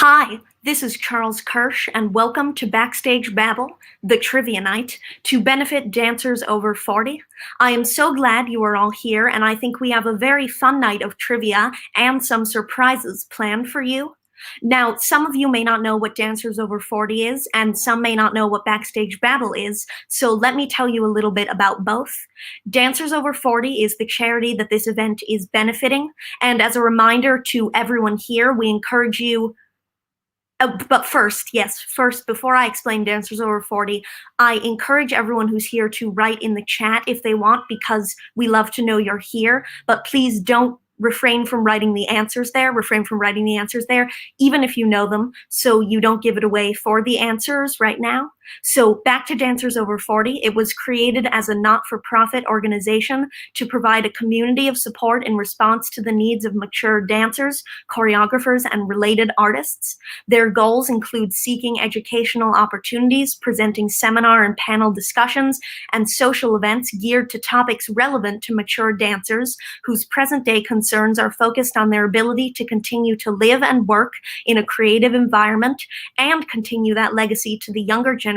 Hi, this is Charles Kirsch, and welcome to Backstage Babble, the trivia night, to benefit dancers over 40. I am so glad you are all here, and I think we have a very fun night of trivia and some surprises planned for you. Now, some of you may not know what Dancers Over 40 is, and some may not know what Backstage Babble is, so let me tell you a little bit about both. Dancers Over 40 is the charity that this event is benefiting, and as a reminder to everyone here, we encourage you but first, before I explain Dancers Over 40, I encourage everyone who's here to write in the chat if they want, because we love to know you're here, but please don't refrain from writing the answers there, even if you know them, so you don't give it away for the answers right now. So back to Dancers Over 40, it was created as a not-for-profit organization to provide a community of support in response to the needs of mature dancers, choreographers, and related artists. Their goals include seeking educational opportunities, presenting seminar and panel discussions, and social events geared to topics relevant to mature dancers whose present-day concerns are focused on their ability to continue to live and work in a creative environment and continue that legacy to the younger generation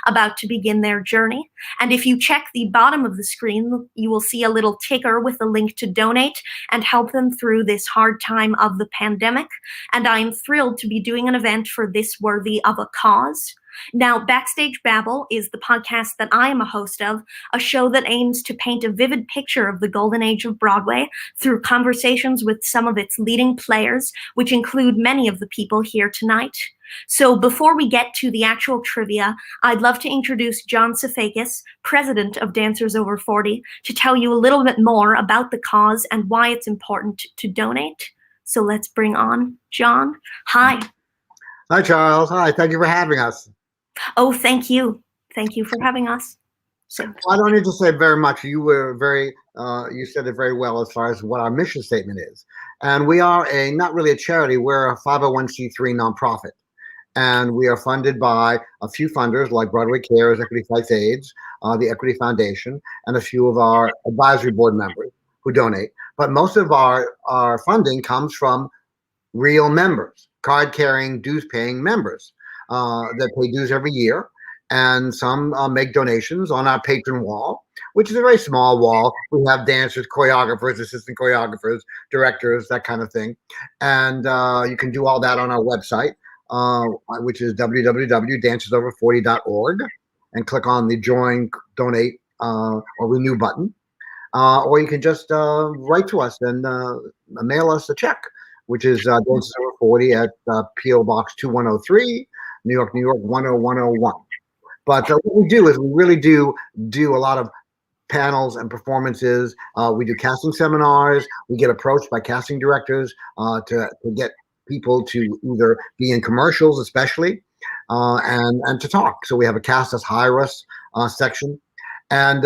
about to begin their journey. And if you check the bottom of the screen, you will see a little ticker with a link to donate and help them through this hard time of the pandemic. And I am thrilled to be doing an event for this worthy of a cause. Now, Backstage Babble is the podcast that I am a host of, a show that aims to paint a vivid picture of the golden age of Broadway through conversations with some of its leading players, which include many of the people here tonight. So before we get to the actual trivia, I'd love to introduce John Safakis, president of Dancers Over 40, to tell you a little bit more about the cause and why it's important to donate. So let's bring on John. Hi. Hi, Charles. Hi. Thank you for having us. Oh, thank you. Thank you for having us. I don't need to say very much. You were you said it very well as far as what our mission statement is. And we are not really a charity, we're a 501c3 nonprofit. And we are funded by a few funders like Broadway Cares, Equity Fights AIDS, the Equity Foundation, and a few of our advisory board members who donate. But most of our funding comes from real members, card-carrying, dues-paying members that pay dues every year. And some make donations on our patron wall, which is a very small wall. We have dancers, choreographers, assistant choreographers, directors, that kind of thing. And you can do all that on our website, which is www.dancersover40.org, and click on the Join, Donate, or Renew button. Or you can just write to us and mail us a check, which is Dancers Over 40 at P.O. Box 2103, New York, New York 10101. But what we do is we really do a lot of panels and performances. We do casting seminars. We get approached by casting directors to get people to either be in commercials, especially, and to talk. So we have a Cast Us, Hire Us section. And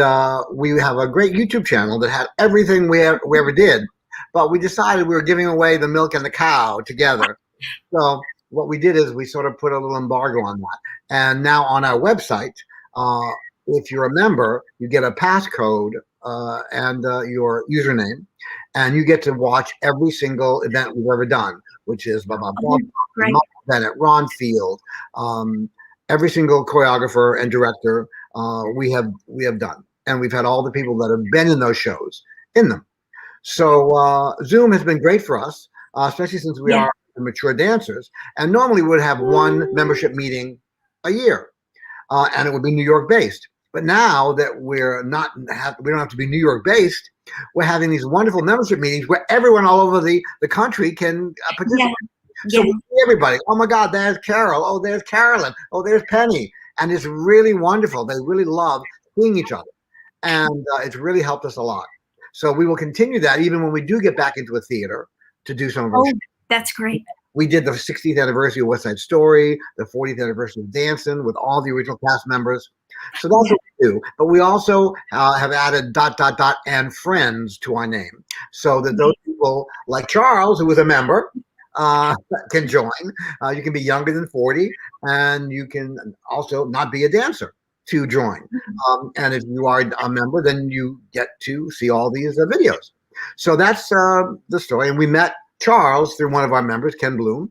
we have a great YouTube channel that had everything we ever did. But we decided we were giving away the milk and the cow together. So what we did is we sort of put a little embargo on that. And now on our website, if you're a member, you get a passcode and your username, and you get to watch every single event we've ever done, which is Mark Bennett, Ron Field, every single choreographer and director we have done. And we've had all the people that have been in those shows in them. So Zoom has been great for us, especially since we are mature dancers, and normally we would have one membership meeting a year, and it would be New York based. But now that we don't have to be New York based, we're having these wonderful membership meetings where everyone all over the country can participate. So we see everybody. Oh my God, there's Carol. Oh, there's Carolyn. Oh, there's Penny. And it's really wonderful. They really love seeing each other, and it's really helped us a lot. So we will continue that even when we do get back into a theater to do some of our shows. That's great. We did the 60th anniversary of West Side Story, the 40th anniversary of Dancing with all the original cast members. So that's what we do. But we also have added ... and friends to our name, so that those people like Charles, who was a member, can join. You can be younger than 40, and you can also not be a dancer to join. And if you are a member, then you get to see all these videos. So that's the story. And we met Charles through one of our members, Ken Bloom,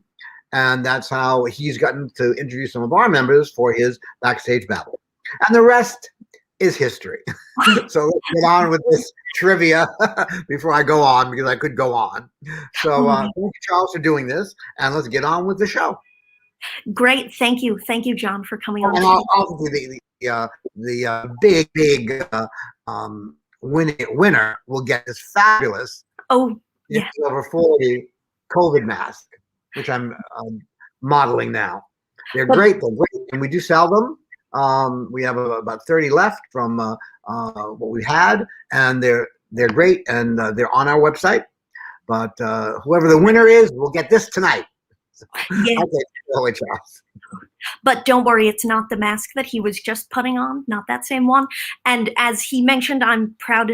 And that's how he's gotten to introduce some of our members for his Backstage Babble. And the rest is history. So let's get on with this trivia before I go on, because I could go on. So thank you, Charles, for doing this, and let's get on with the show. Great, thank you, John, for coming on. And obviously, the big winner will get this fabulous over 40 COVID mask, which I'm modeling now. They're great, and we do sell them. We have about 30 left from what we had, and they're great, and they're on our website. But whoever the winner is will get this tonight. Yeah. Okay, Charles. But don't worry, it's not the mask that he was just putting on, not that same one. And as he mentioned, I'm proud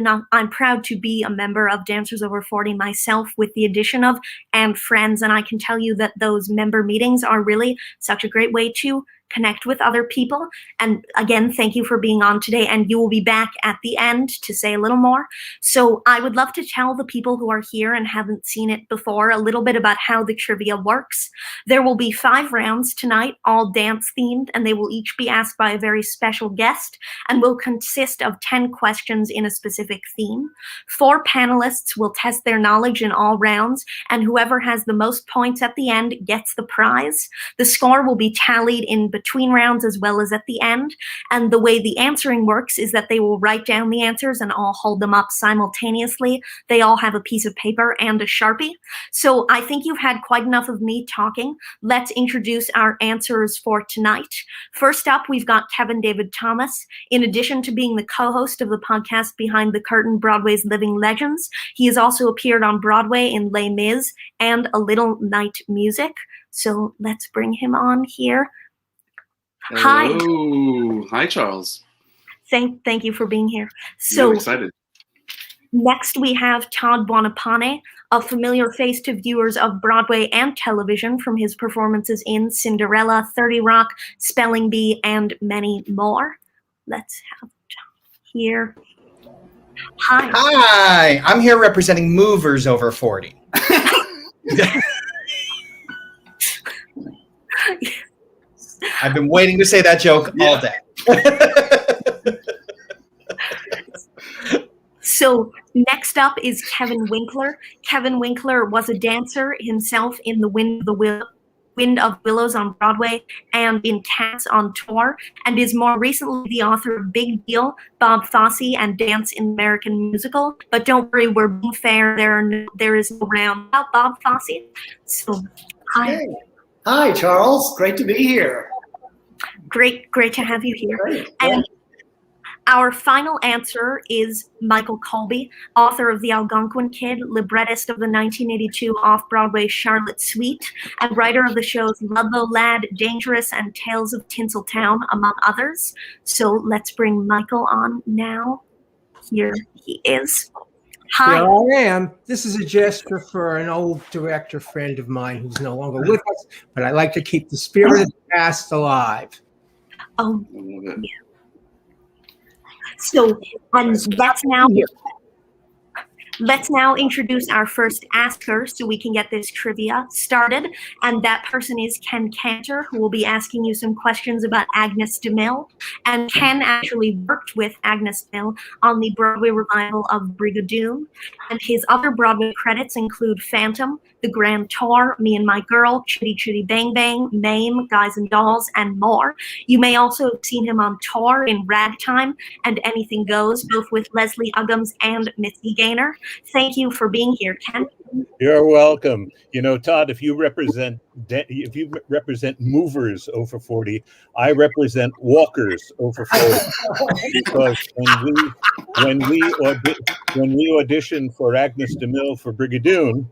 to be a member of Dancers Over 40 myself, with the addition of and friends. And I can tell you that those member meetings are really such a great way to connect with other people. And again, thank you for being on today, and you will be back at the end to say a little more. So I would love to tell the people who are here and haven't seen it before a little bit about how the trivia works. There will be 5 rounds tonight, all dance themed, and they will each be asked by a very special guest and will consist of 10 questions in a specific theme. 4 panelists will test their knowledge in all rounds, and whoever has the most points at the end gets the prize. The score will be tallied in between rounds as well as at the end. And the way the answering works is that they will write down the answers and all hold them up simultaneously. They all have a piece of paper and a Sharpie. So I think you've had quite enough of me talking. Let's introduce our answers for tonight. First up, we've got Kevin David Thomas. In addition to being the co-host of the podcast Behind the Curtain, Broadway's Living Legends, he has also appeared on Broadway in Les Mis and A Little Night Music. So let's bring him on here. Hello. Hi, Charles. Thank you for being here. So I'm excited. Next we have Todd Bonapane, a familiar face to viewers of Broadway and television from his performances in Cinderella, 30 Rock, Spelling Bee, and many more. Let's have Todd here. Hi. Hi, I'm here representing Movers Over 40. I've been waiting to say that joke all day. So next up is Kevin Winkler. Kevin Winkler was a dancer himself in The Wind of Willows on Broadway and in Cats on tour, and is more recently the author of Big Deal, Bob Fosse, and Dance in American Musical. But don't worry, we're being fair. There is no round about Bob Fosse. So, hi. Hey. Hi, Charles. Great to be here. Great to have you here. Great. And our final answer is Michael Colby, author of The Algonquin Kid, librettist of the 1982 off-Broadway Charlotte Suite, and writer of the shows Ludlow Lad, Dangerous, and Tales of Tinseltown, among others. So let's bring Michael on now. Here he is. Hi. Here I am. This is a gesture for an old director friend of mine who's no longer with us, but I like to keep the spirit of the past alive. Oh, yeah. So, let's now introduce our first asker so we can get this trivia started. And that person is Ken Cantor, who will be asking you some questions about Agnes DeMille. And Ken actually worked with Agnes DeMille on the Broadway revival of Brigadoon. And his other Broadway credits include Phantom, The Grand Tour, Me and My Girl, Chitty Chitty Bang Bang, Mame, Guys and Dolls, and more. You may also have seen him on tour in Ragtime and Anything Goes, both with Leslie Uggams and Mitzi Gaynor. Thank you for being here, Ken. You're welcome. You know, Todd, if you represent movers over 40, I represent walkers over 40. Because when we auditioned for Agnes DeMille for Brigadoon,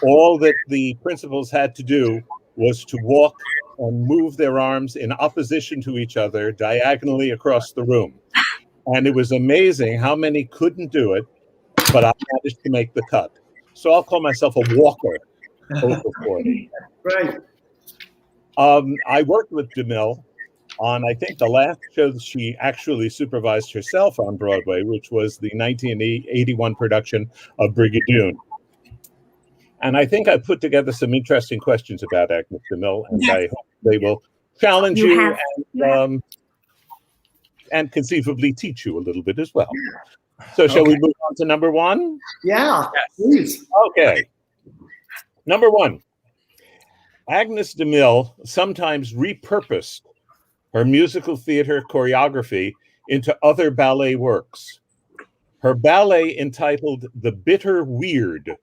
all that the principals had to do was to walk and move their arms in opposition to each other diagonally across the room. And it was amazing how many couldn't do it, but I managed to make the cut. So I'll call myself a walker over 40. Right. I worked with DeMille on, I think, the last show that she actually supervised herself on Broadway, which was the 1981 production of Brigadoon. And I think I put together some interesting questions about Agnes DeMille, and I hope they will challenge you and conceivably teach you a little bit as well. So shall we move on to number one? Yeah, please. Okay. Number one, Agnes DeMille sometimes repurposed her musical theater choreography into other ballet works. Her ballet entitled The Bitter Weird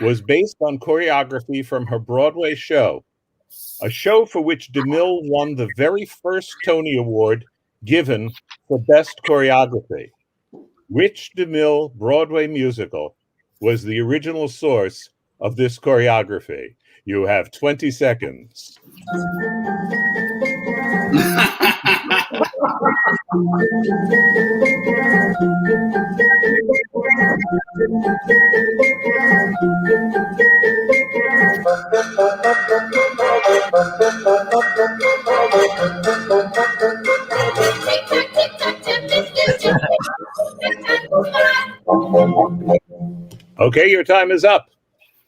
was based on choreography from her Broadway show, a show for which DeMille won the very first Tony Award given for Best Choreography. Which DeMille Broadway musical was the original source of this choreography? You have 20 seconds. Okay, your time is up.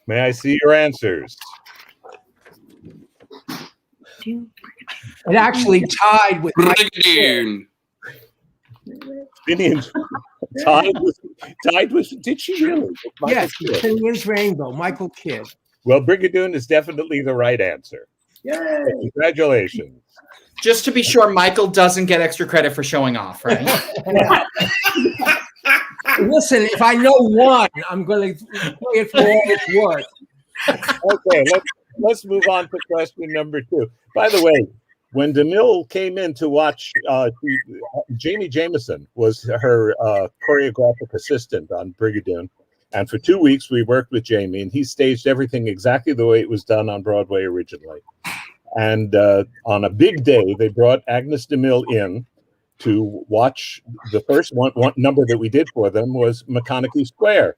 May I see your answers? It actually tied with Brigadoon. Finian's tied with, did she really? Yes, Finian's Rainbow, Michael Kidd. Well, Brigadoon is definitely the right answer. Yay. Congratulations. Just to be sure, Michael doesn't get extra credit for showing off, right? Listen, if I know one, I'm going to play it for all it's worth. Okay, let's move on to question number two. By the way, when DeMille came in to watch, Jamie Jameson was her choreographic assistant on Brigadoon. And for 2 weeks, we worked with Jamie, and he staged everything exactly the way it was done on Broadway originally. And on a big day, they brought Agnes DeMille in to watch. The first one number that we did for them was McConaughey Square.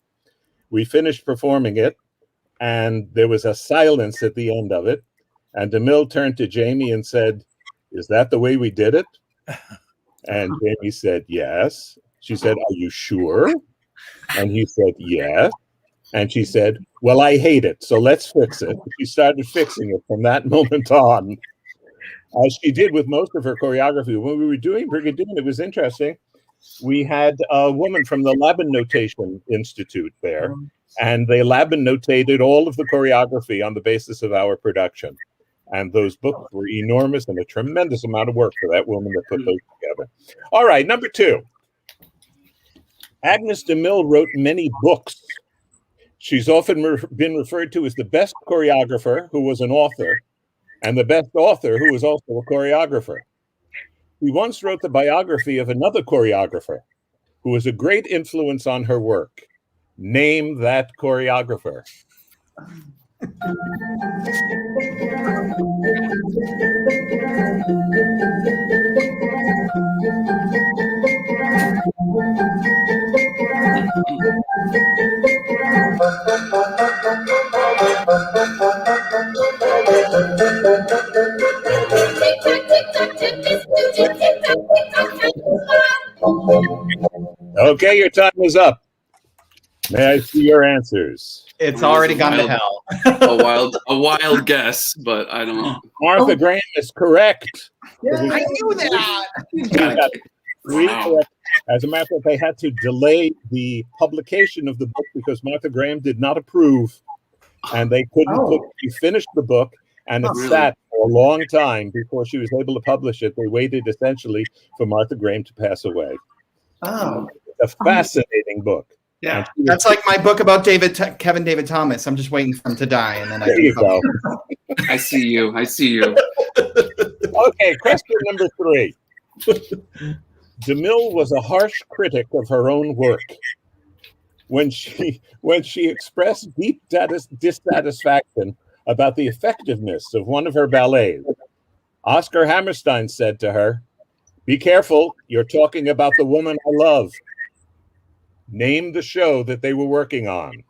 We finished performing it, and there was a silence at the end of it. And DeMille turned to Jamie and said, "Is that the way we did it?" And Jamie said, "Yes." She said, "Are you sure?" And he said, "Yes." And she said, "Well, I hate it, so let's fix it." She started fixing it from that moment on, as she did with most of her choreography. When we were doing Brigadoon, it was interesting. We had a woman from the Lavine Notation Institute there, and they Lavine notated all of the choreography on the basis of our production. And those books were enormous and a tremendous amount of work for that woman that put those together. All right, number two. Agnes DeMille wrote many books. She's often been referred to as the best choreographer who was an author, and the best author who was also a choreographer. He once wrote the biography of another choreographer who was a great influence on her work. Name that choreographer. Okay, your time is up. May I see your answers? It's already gone to hell. a wild guess, but I don't know. Martha Graham is correct. Yeah, I knew that. Wow. As a matter of fact, they had to delay the publication of the book because Martha Graham did not approve, and they couldn't finish the book, and it sat for a long time before she was able to publish it. They waited essentially for Martha Graham to pass away. Oh, It's a fascinating book. Yeah, that's like my book about Kevin David Thomas. I'm just waiting for him to die, and then There you go. I see you. Okay, question number three. DeMille was a harsh critic of her own work. When she expressed deep dissatisfaction about the effectiveness of one of her ballets, Oscar Hammerstein said to her, "Be careful, you're talking about the woman I love." Name the show that they were working on.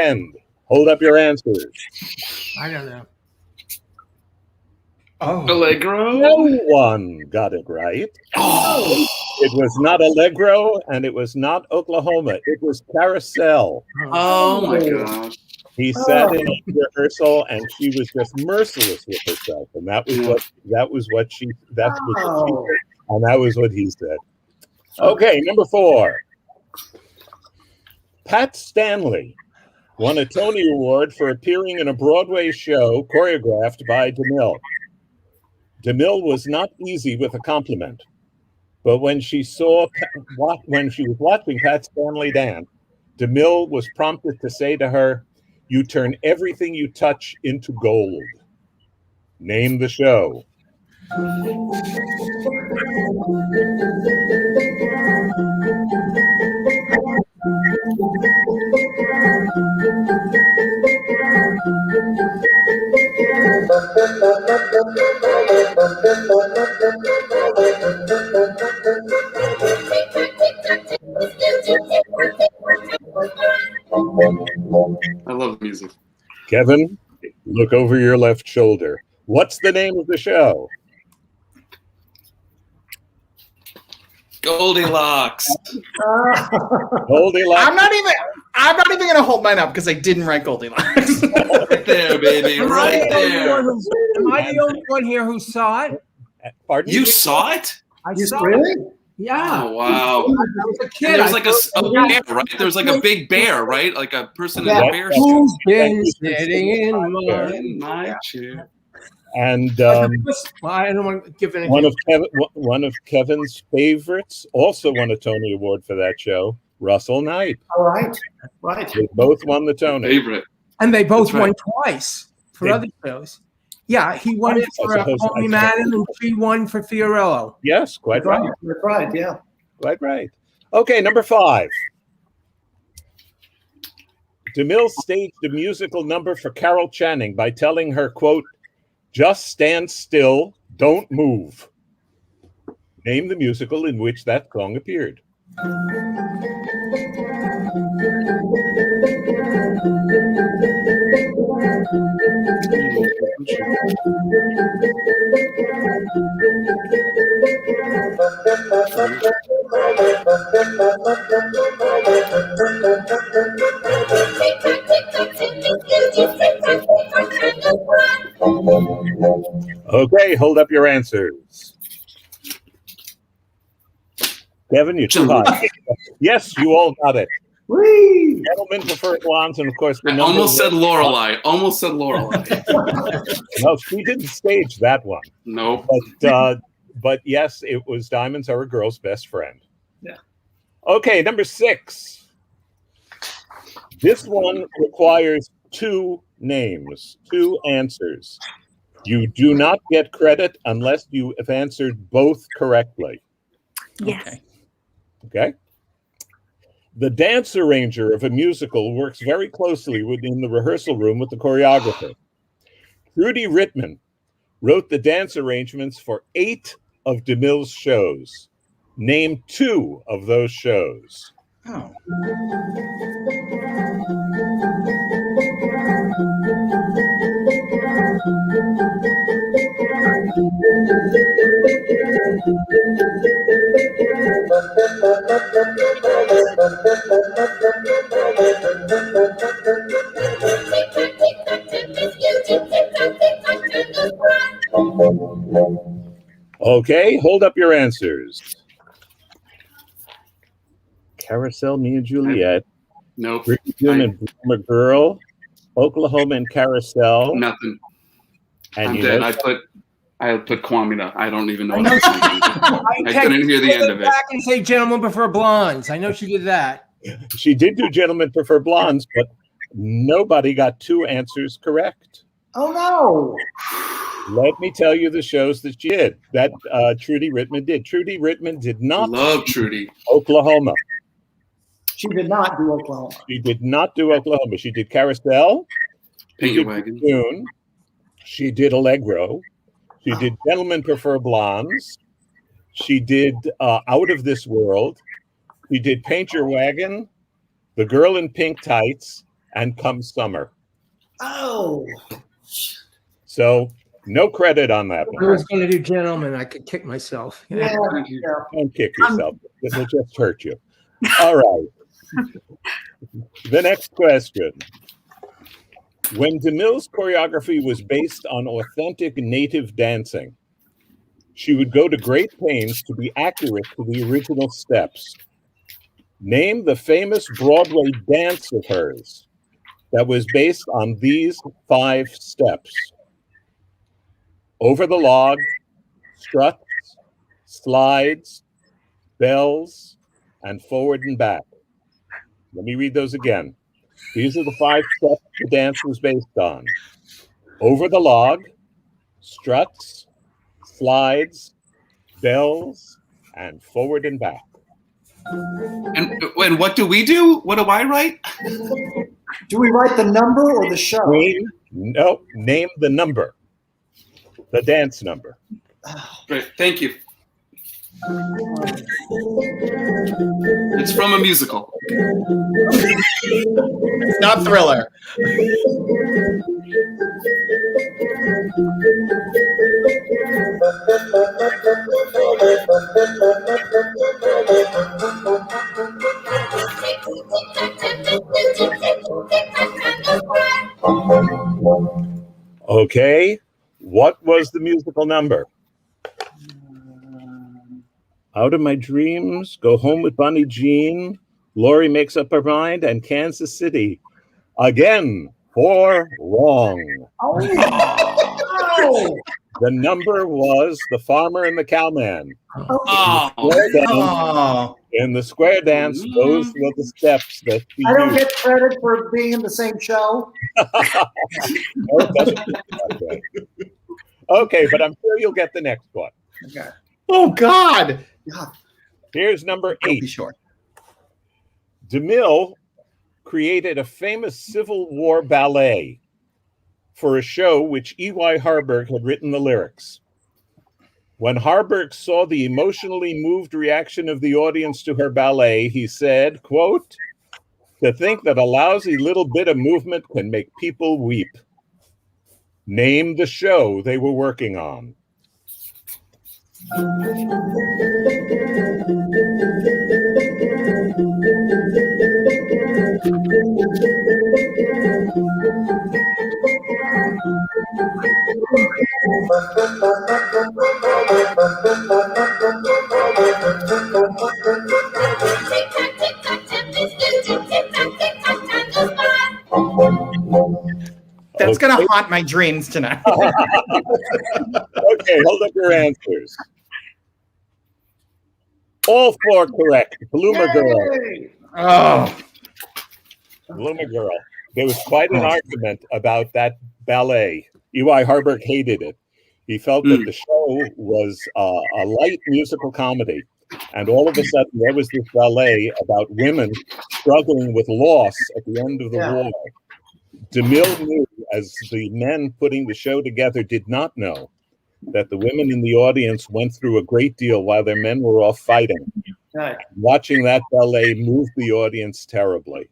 end. Hold up your answers. I don't know. Oh. Allegro. No one got it right. Oh. It was not Allegro, and it was not Oklahoma. It was Carousel. Oh my gosh. He sat in rehearsal, and she was just merciless with herself, and that was what she said, and that was what he said. Okay, number 4. Pat Stanley won a Tony Award for appearing in a Broadway show choreographed by DeMille. DeMille was not easy with a compliment, but when she was watching Pat Stanley dance, DeMille was prompted to say to her, "You turn everything you touch into gold." Name the show. I love music. Kevin, look over your left shoulder. What's the name of the show? Goldilocks. Goldilocks. I'm not even gonna hold mine up because I didn't write Goldilocks. Right there, baby. Right there. Am I the only one here who saw it? Pardon? You saw it? I You saw really? it. Yeah. Oh, wow. I was a kid. And there was like a I- bear, right? There was like a big bear, right? Like a person in Yeah. a bear suit. Who's been sitting in my... In my chair. And Well, I don't want to give any. one of Kevin's favorites also won a Tony Award for that show, Russell Knight. All right. Right. They both won the Tony. Favorite. And they both That's right. won twice for other shows. Yeah, he won it for suppose I Colby can't- Madden, and she won for Fiorello. Yes, quite right. That's right. Yeah. Quite right. Okay, number 5. DeMille staged a musical number for Carol Channing by telling her, quote, "Just stand still, don't move." Name the musical in which that song appeared. Okay, hold up your answers. Kevin, you're too high. Yes, you all got it. Whee! Gentlemen prefer blondes, and of course, the I number almost said one- Lorelei. Almost said Lorelei. No, she didn't stage that one. Nope. But yes, it was Diamonds Are a Girl's Best Friend. Yeah. Okay, number 6. This one requires 2 names, 2 answers. You do not get credit unless you have answered both correctly. Yes. Okay? The dance arranger of a musical works very closely within the rehearsal room with the choreographer. Trudy Rittman wrote the dance arrangements for 8 of DeMille's shows. Name 2 of those shows. Oh. Okay, hold up your answers. Carousel, Me and Juliet, Nope. Brigadoon and Brahma Girl, Oklahoma and Carousel, Nothing. and I'm you dead. know, I put Kwamina. I don't even know. I What know I'm saying. I couldn't hear the end of it. Back and say, "Gentlemen prefer blondes." I know she did that. she did do Gentlemen Prefer Blondes, but nobody got 2 answers correct. Oh no. Let me tell you the shows that she did, that Trudy Rittman did. Trudy Rittman did not Love Trudy. Oklahoma. She did not do Oklahoma. She did not do Oklahoma. She did Carousel. Paint She Your did Wagon. June. She did Allegro. She did Gentlemen Prefer Blondes. She did Out of This World. She did Paint Your Wagon, The Girl in Pink Tights, and Come Summer. Oh. So no credit on that I one. was going to do Gentlemen. I could kick myself. Yeah. Don't kick yourself. It will just hurt you. All right. The next question. When DeMille's choreography was based on authentic native dancing, she would go to great pains to be accurate to the original steps. Name the famous Broadway dance of hers that was based on these 5 steps. Over the log, struts, slides, bells, and forward and back. Let me read those again. These are the 5 steps the dance was based on. Over the log, struts, slides, bells, and forward and back. And what do we do? What do I write? Do we write the number or the show? Name the number. The dance number. Great, thank you. It's from a musical. It's not Thriller. Okay. What was the musical number? Out of My Dreams, Go Home with Bonnie Jean, Lori Makes Up Her Mind, and Kansas City. Again, 4 wrong. Oh. The number was The Farmer and the Cowman. Oh. In the square dance, those were the steps that he I don't used. get credit for being in the same show. No, it doesn't work that way. Okay, but I'm sure you'll get the next one. Okay. Oh, God. Here's number Don't 8. be short. DeMille created a famous Civil War ballet for a show which E.Y. Harburg had written the lyrics. When Harburg saw the emotionally moved reaction of the audience to her ballet, he said, quote, "To think that a lousy little bit of movement can make people weep." Name the show they were working on. That's going to haunt my dreams tonight. Okay, hold up your answers. All 4 correct. Bloomer Girl. Oh. Bloomer Girl. There was quite an argument about that ballet. E.Y. Harburg hated it. He felt that the show was a light musical comedy. And all of a sudden, there was this ballet about women struggling with loss at the end of the war. DeMille knew, as the men putting the show together did not know, that the women in the audience went through a great deal while their men were off fighting. Right. Watching that ballet moved the audience terribly.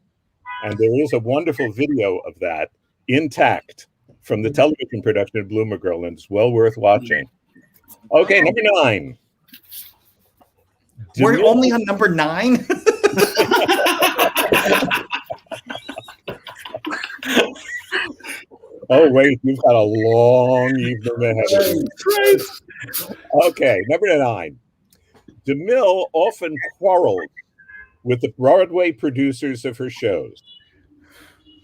And there is a wonderful video of that intact from the television production of Bloomer Girl, and it's well worth watching. Okay, number 9. We're DeMille- only on number 9? Oh, wait, you've got a long evening ahead of you. Okay, number 9. DeMille often quarreled with the Broadway producers of her shows.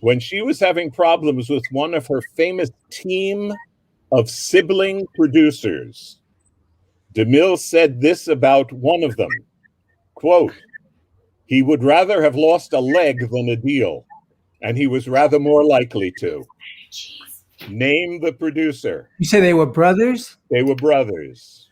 When she was having problems with one of her famous team of sibling producers, DeMille said this about one of them, quote, "He would rather have lost a leg than a deal, and he was rather more likely to." Name the producer. You say they were brothers? They were brothers.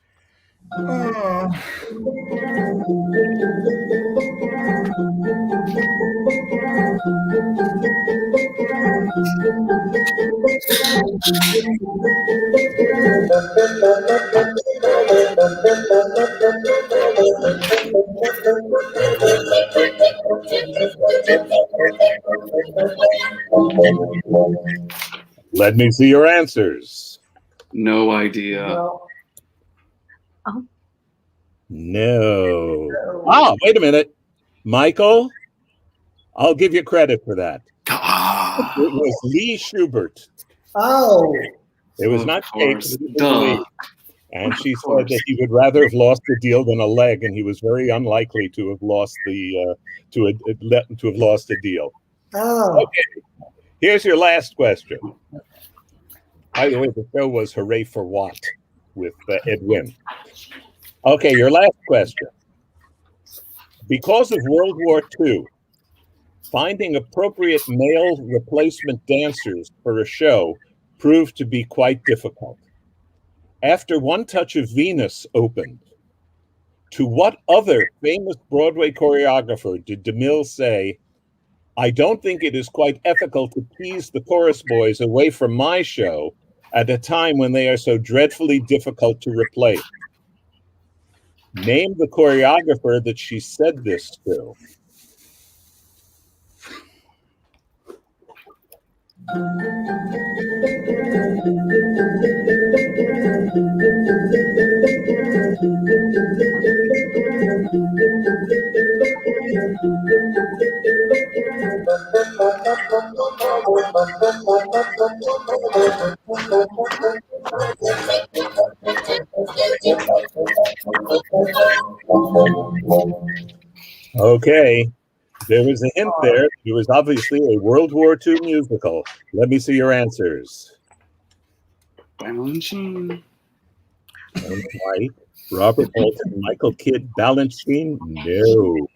Let me see your answers. No idea. Well, No. Oh, wait a minute. Michael, I'll give you credit for that. Ah, It was Lee Schubert. oh, It was of not course. Kate. Duh. And she Of said course. that he would rather have lost the deal than a leg, and he was very unlikely to have lost the to have lost the deal. oh. Okay, here's your last question. By the way, the show was "Hooray for What" with Ed Wynn. Okay, your last question. Because of World War II, finding appropriate male replacement dancers for a show proved to be quite difficult. After One Touch of Venus opened, to what other famous Broadway choreographer did DeMille say, "I don't think it is quite ethical to tease the chorus boys away from my show at a time when they are so dreadfully difficult to replace"? Name the choreographer that she said this to. Okay, there was a hint there. It was obviously a World War II musical. Let me see your answers. Balanchine. White, Robert Bolton, Michael Kidd, Balanchine? No,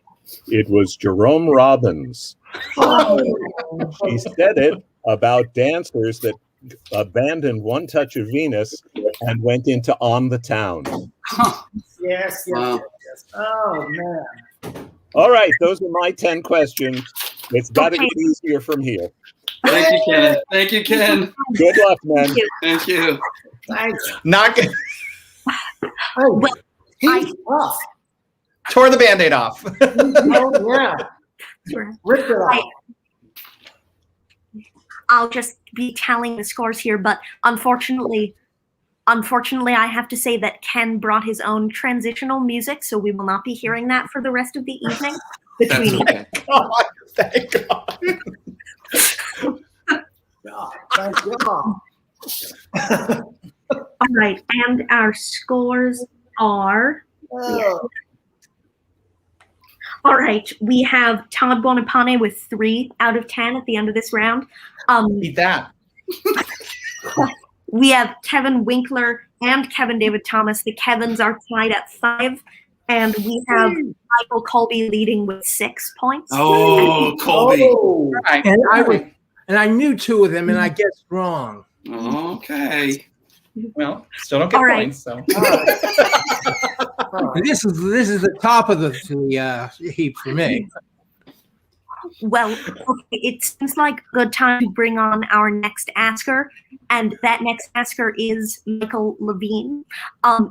it was Jerome Robbins. She said it about dancers that abandoned One Touch of Venus and went into On the Town. Huh. Yes, yes, Wow. yes, yes. Oh, man. All right, those are my 10 questions. It's got to Okay. get easier from here. Thank you, Ken. Thank you, Ken. Good luck, man. Thank you. Thank you. Thanks. Not good. Oh, Well, he's tough. Tore the Band-Aid off. Oh, yeah. Sure. Ripped it off. I'll just be tallying the scores here, but unfortunately, I have to say that Ken brought his own transitional music, so we will not be hearing that for the rest of the evening. That's Between okay. God, thank God. God, thank God. all right, and our scores are. Oh, All right, we have Todd Bonapane with 3 out of 10 at the end of this round. Eat that. We have Kevin Winkler and Kevin David Thomas. The Kevins are tied at 5, and we have Michael Colby leading with 6 points. Oh, Colby. oh. Right. And I knew 2 of them, and I guessed wrong. Okay. Well, still don't get All right. points. So. All right. This is the top of the heap for me. Well, okay, it seems like a good time to bring on our next asker, and that next asker is Michael Levine.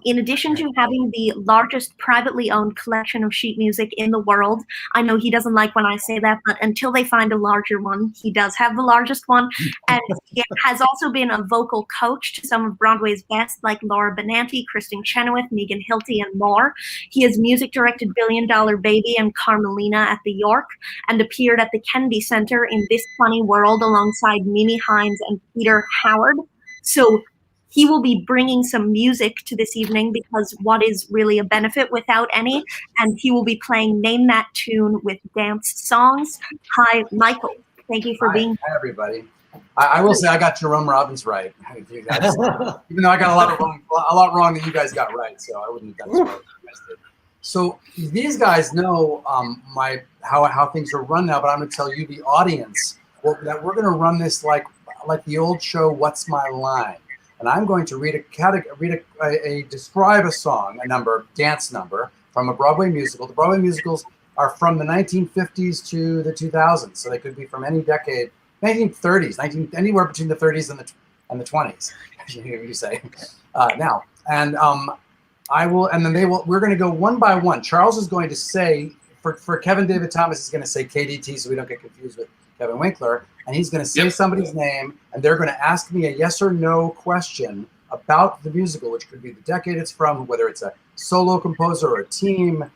In addition to having the largest privately owned collection of sheet music in the world, I know he doesn't like when I say that, but until they find a larger one, he does have the largest one, and he has also been a vocal coach to some of Broadway's best, like Laura Benanti, Kristen Chenoweth, Megan Hilty, and more. He has music directed Billion Dollar Baby and Carmelina at the York, and appeared at the Kennedy Center in This Funny World alongside Mimi Hines and Peter Howard. So he will be bringing some music to this evening, because what is really a benefit without any, and he will be playing Name That Tune with dance songs. Hi, Michael. Thank you for being Hi, everybody. I will say I got Jerome Robbins right. You guys, even though I got a lot wrong than you guys got right, so I wouldn't have done as well as you guys did. So these guys know how things are run now, but I'm going to tell you, the audience, that we're going to run this like the old show, What's My Line? And I'm going to describe a song, dance number from a Broadway musical. The Broadway musicals are from the 1950s to the 2000s, so they could be from any decade, 1930s, anywhere between the 30s and the 20s. You say now, and I will, and then we're going to go one by one. Charles is going to say for Kevin David Thomas, he's going to say KDT, so we don't get confused with Kevin Winkler, and he's going to say somebody's name, and they're going to ask me a yes or no question about the musical, which could be the decade it's from, whether it's a solo composer or a team,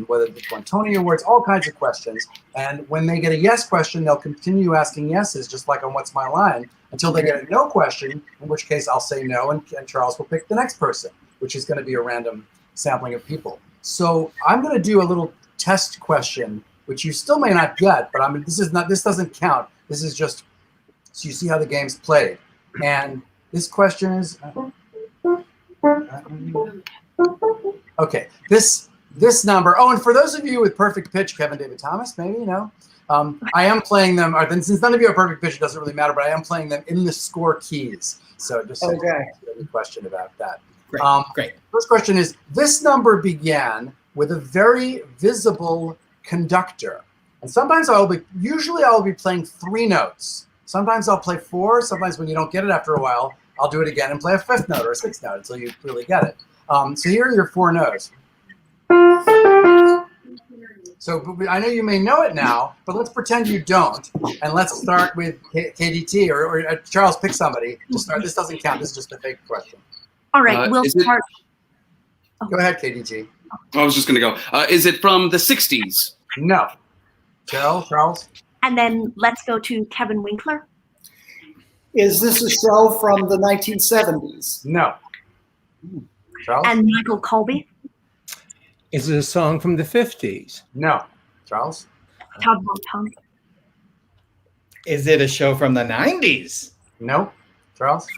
whether it's won Tony Awards, all kinds of questions. And when they get a yes question, they'll continue asking yeses, just like on What's My Line, until they get a no question, in which case I'll say no, and Charles will pick the next person, which is going to be a random sampling of people. So I'm going to do a little test question, which you still may not get, but this doesn't count. This is just so you see how the game's played. And this question is okay. This number. Oh, and for those of you with perfect pitch, Kevin David Thomas, maybe you know, I am playing them. Or, since none of you are perfect pitch, it doesn't really matter. But I am playing them in the score keys. So just a question about that. Great. Great. First question is: this number began with a very visible conductor, and sometimes usually I'll be playing 3 notes. Sometimes I'll play 4. Sometimes when you don't get it after a while, I'll do it again and play a 5th note or a 6th note until you really get it. So here are your 4 notes. So I know you may know it now, but let's pretend you don't, and let's start with KDT or Charles. Pick somebody to start. This doesn't count. This is just a fake question. All right, we'll start. Go ahead, KDT. I was just going to go. Is it from the 60s? No. Charles? And then let's go to Kevin Winkler. Is this a show from the 1970s? No. Charles? And Michael Colby. Is it a song from the 50s? No. Charles? Todd Bonapane. Is it a show from the 90s? No. Charles?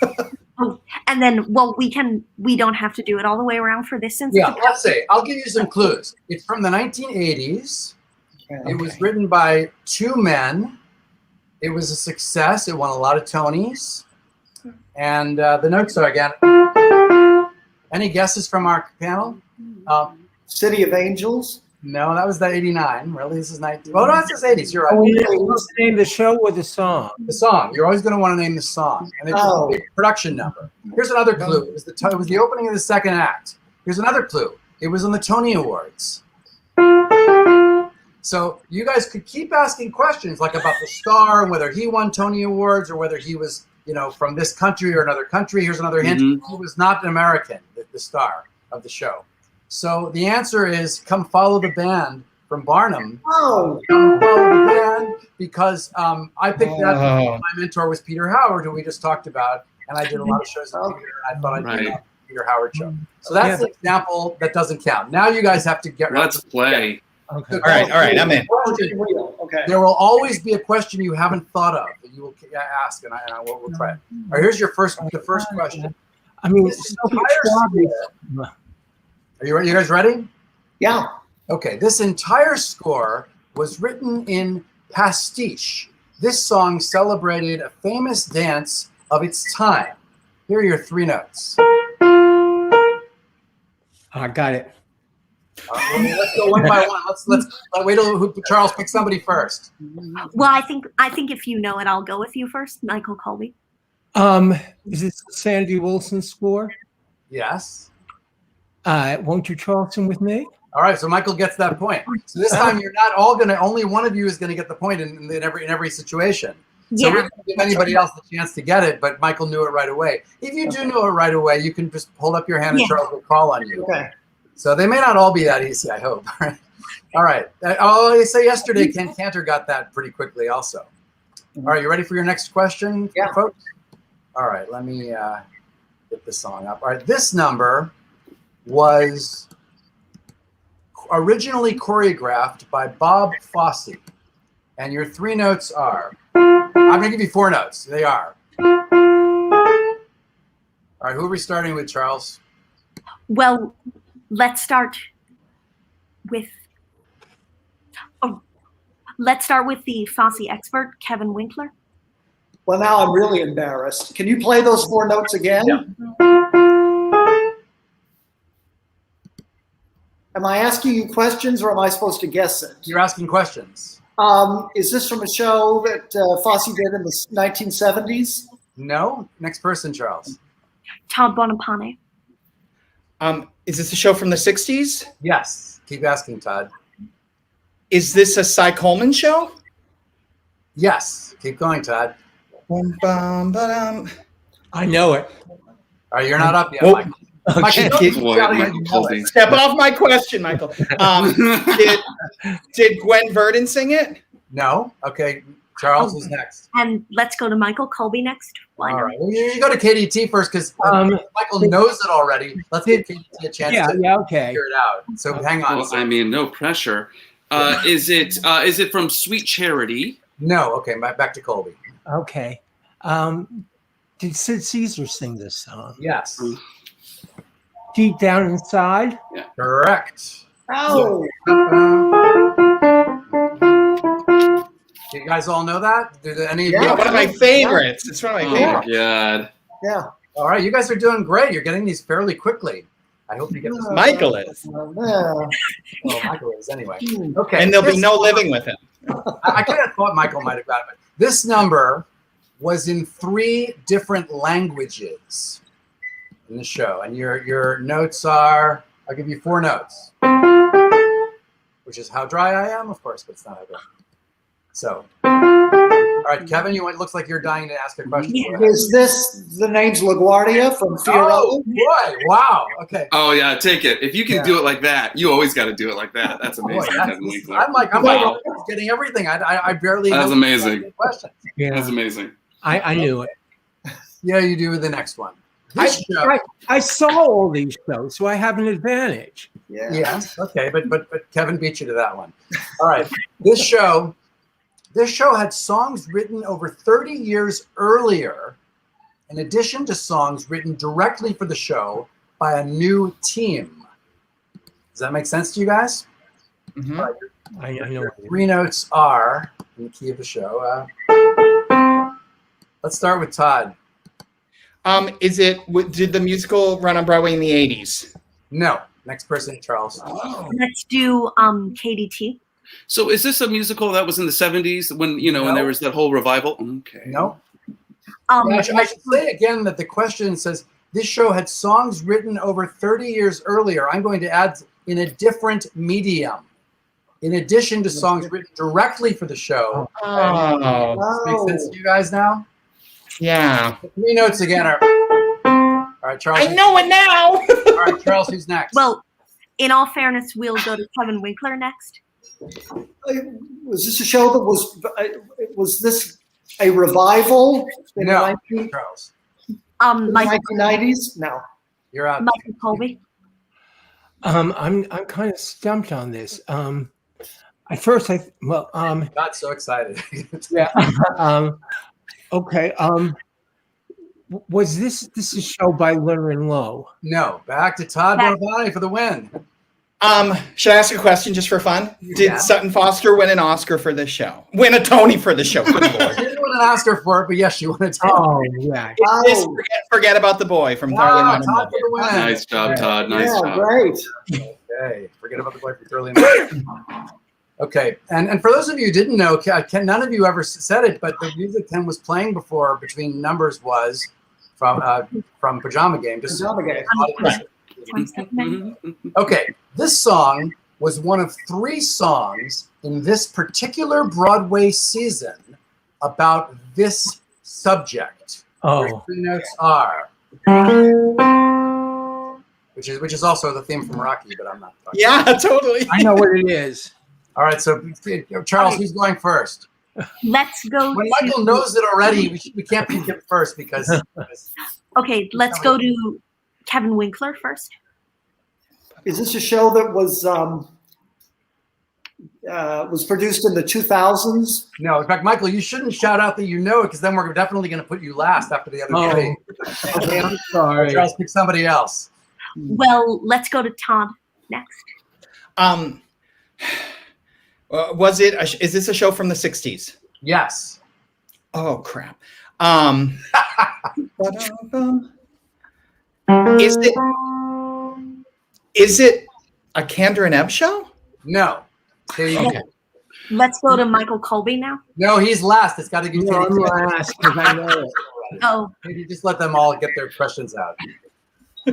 Oh, and then, well, we don't have to do it all the way around for this instance. Yeah, let's say. I'll give you some clues. It's from the 1980s. Okay. It was written by 2 men. It was a success. It won a lot of Tonys. And the notes are again. Any guesses from our panel? City of Angels? No, that was the 89. Really, this is 19. Well, no, it's 80s. You're right. What's the name of the show or the song? The song. You're always going to want to name the song. And it's a big production number. Here's another clue. It was the opening of the 2nd act. Here's another clue. It was on the Tony Awards. So you guys could keep asking questions like about the star and whether he won Tony Awards or whether he was, from this country or another country. Here's another hint. He was not an American, the star of the show. So the answer is Come Follow the Band from Barnum. Oh. Come Follow the Band, because I picked that. My mentor was Peter Howard, who we just talked about, and I did a lot of shows with Peter, and I thought I'd do a Peter Howard show. So that's an example that doesn't count. Now you guys have to get ready. Let's play. Okay. All right, I'm in. Okay. There will always be a question you haven't thought of that you will ask, and I will try it. All right, here's the first question. I mean, Are you guys ready? Yeah. Okay, this entire score was written in pastiche. This song celebrated a famous dance of its time. Here are your 3 notes. I got it. Let's go one by one. Let's wait till Charles picks somebody first. Well, I think if you know it, I'll go with you first, Michael Colby. Is this Sandy Wilson score? Yes. Won't you Charleston with me? All right, so Michael gets that point. So this time you're not all gonna. Only one of you is gonna get the point in every situation. So we don't give anybody else the chance to get it, but Michael knew it right away. If you do know it right away, you can just hold up your hand and Charles will call on you. Okay. So they may not all be that easy, I hope. All right. I say yesterday, Cantor got that pretty quickly also. All right, you ready for your next question, folks? All right, let me get this song up. All right, this number was originally choreographed by Bob Fosse. And your 3 notes are, I'm going to give you 4 notes. They are. All right, who are we starting with, Charles? Well, let's start with the Fosse expert, Kevin Winkler. Well, now I'm really embarrassed. Can you play those 4 notes again? Yeah. Am I asking you questions or am I supposed to guess it? You're asking questions. Is this from a show that Fosse did in the 1970s? No. Next person, Charles. Todd Bonapane. Is this a show from the 60s? Yes. Keep asking, Todd. Is this a Cy Coleman show? Yes. Keep going, Todd. Bum, bum, ba-dum. I know it. All right, you're not up yet, Oh. Michael. Michael, Okay. don't Boy, shout it, Michael you know Colby. it. Step off my question, Michael. Did Gwen Verdon sing it? No? Okay. Charles is next. And let's go to Michael Colby next. Why All not? right. Well, you go to KDT first because Michael knows it already. Let's give KDT a chance to Okay. figure it out. So hang on. Well, I mean, no pressure. Is it from Sweet Charity? No. Okay. Back to Colby. Okay. Did Sid Caesar sing this song? Yes. Deep Down Inside? Correct. Oh, You guys all know that? Do any of Yeah. you? One of my favorites. It's one of my Oh favorites. my God. yeah. All right. You guys are doing great. You're getting these fairly quickly. I hope you get this. Michael is. Well, Michael is anyway. Okay. And there'll be this no song- living with him. I kind of thought Michael might have gotten it. This number was in 3 different languages in the show, and your notes are. I'll give you 4 notes, which is how dry I am, of course, but it's not how dry. So, all right, Kevin, it looks like you're dying to ask a question. Yeah. Go ahead. Is this the name's LaGuardia from Fiorello? Oh boy! Wow. Okay. Oh yeah, take it. If you can Yeah. do it like that, you always got to do it like that. That's Boy, amazing. that's- Kevin Winkler. I'm like Wow. getting everything. I barely. That's know amazing. Questions. That's Yeah. amazing. I knew it. Yeah, you do with the next one. This show. I saw all these shows, so I have an advantage. Yeah. Yeah. Okay, but Kevin beat you to that one. All right. This show had songs written over 30 years earlier, in addition to songs written directly for the show by a new team. Does that make sense to you guys? Mhm. All right, I know. your 3 notes are in the key of the show. Let's start with Todd. Did the musical run on Broadway in the 80s? No. Next person, Charles. Let's do KDT. So is this a musical that was in the 70s when when No. there was that whole revival? Okay. No. I should say again that the question says this show had songs written over 30 years earlier. I'm going to add in a different medium, in addition to songs written directly for the show. Oh, Does this make sense to you guys now? yeah. The 3 notes again are. All right, Charles. I know it now. All right, Charles, who's next? Well, in all fairness, we'll go to Kevin Winkler next. Was this a show that was this a revival in No. the Charles, Michael 1990s? No. you're out. Michael Colby. I'm kind of stumped on this. Got so excited. Yeah. Okay. Was this a show by Lerner and Lowe? No, back to Todd Bonapane for the win. Should I ask a question just for fun? Did Yeah. Sutton Foster win an Oscar for this show? Win a Tony for the show? Good Lord. She didn't win an Oscar for it, but yes, she won a Tony. Oh yeah. Is this forget about the boy from Thoroughly Wow, Modern Todd Love? for the win. Nice job, Todd. Nice Yeah, job. great. Okay, forget about the boy from Thoroughly Modern. Okay, and for those of you who didn't know, none of you ever said it, but the music Ken was playing before between numbers was from Pajama Game. Just Pajama Game. Okay, this song was one of 3 songs in this particular Broadway season about this subject. Your Oh. 3 notes are, which is also the theme from Rocky, but I'm not talking. Yeah, totally. I know what it is. All right, so Charles, who's going first? Let's go When to, Michael knows it already, we can't pick him first because okay, let's go to Kevin Winkler first. Is this a show that was produced in the 2000s? no. In fact, Michael, you shouldn't shout out that you know it because then we're definitely going to put you last after the other Oh. 3. Okay, I'm sorry. Charles, pick somebody else. Well, let's go to Todd next. Is this a show from the 60s? Yes. Oh crap. Is it a Cantor and Ebb show? No. There you go. Okay. Let's go to Michael Colby now. No, he's last. It's got to get No, I'm last because I know it. Oh, Maybe just let them all get their questions out.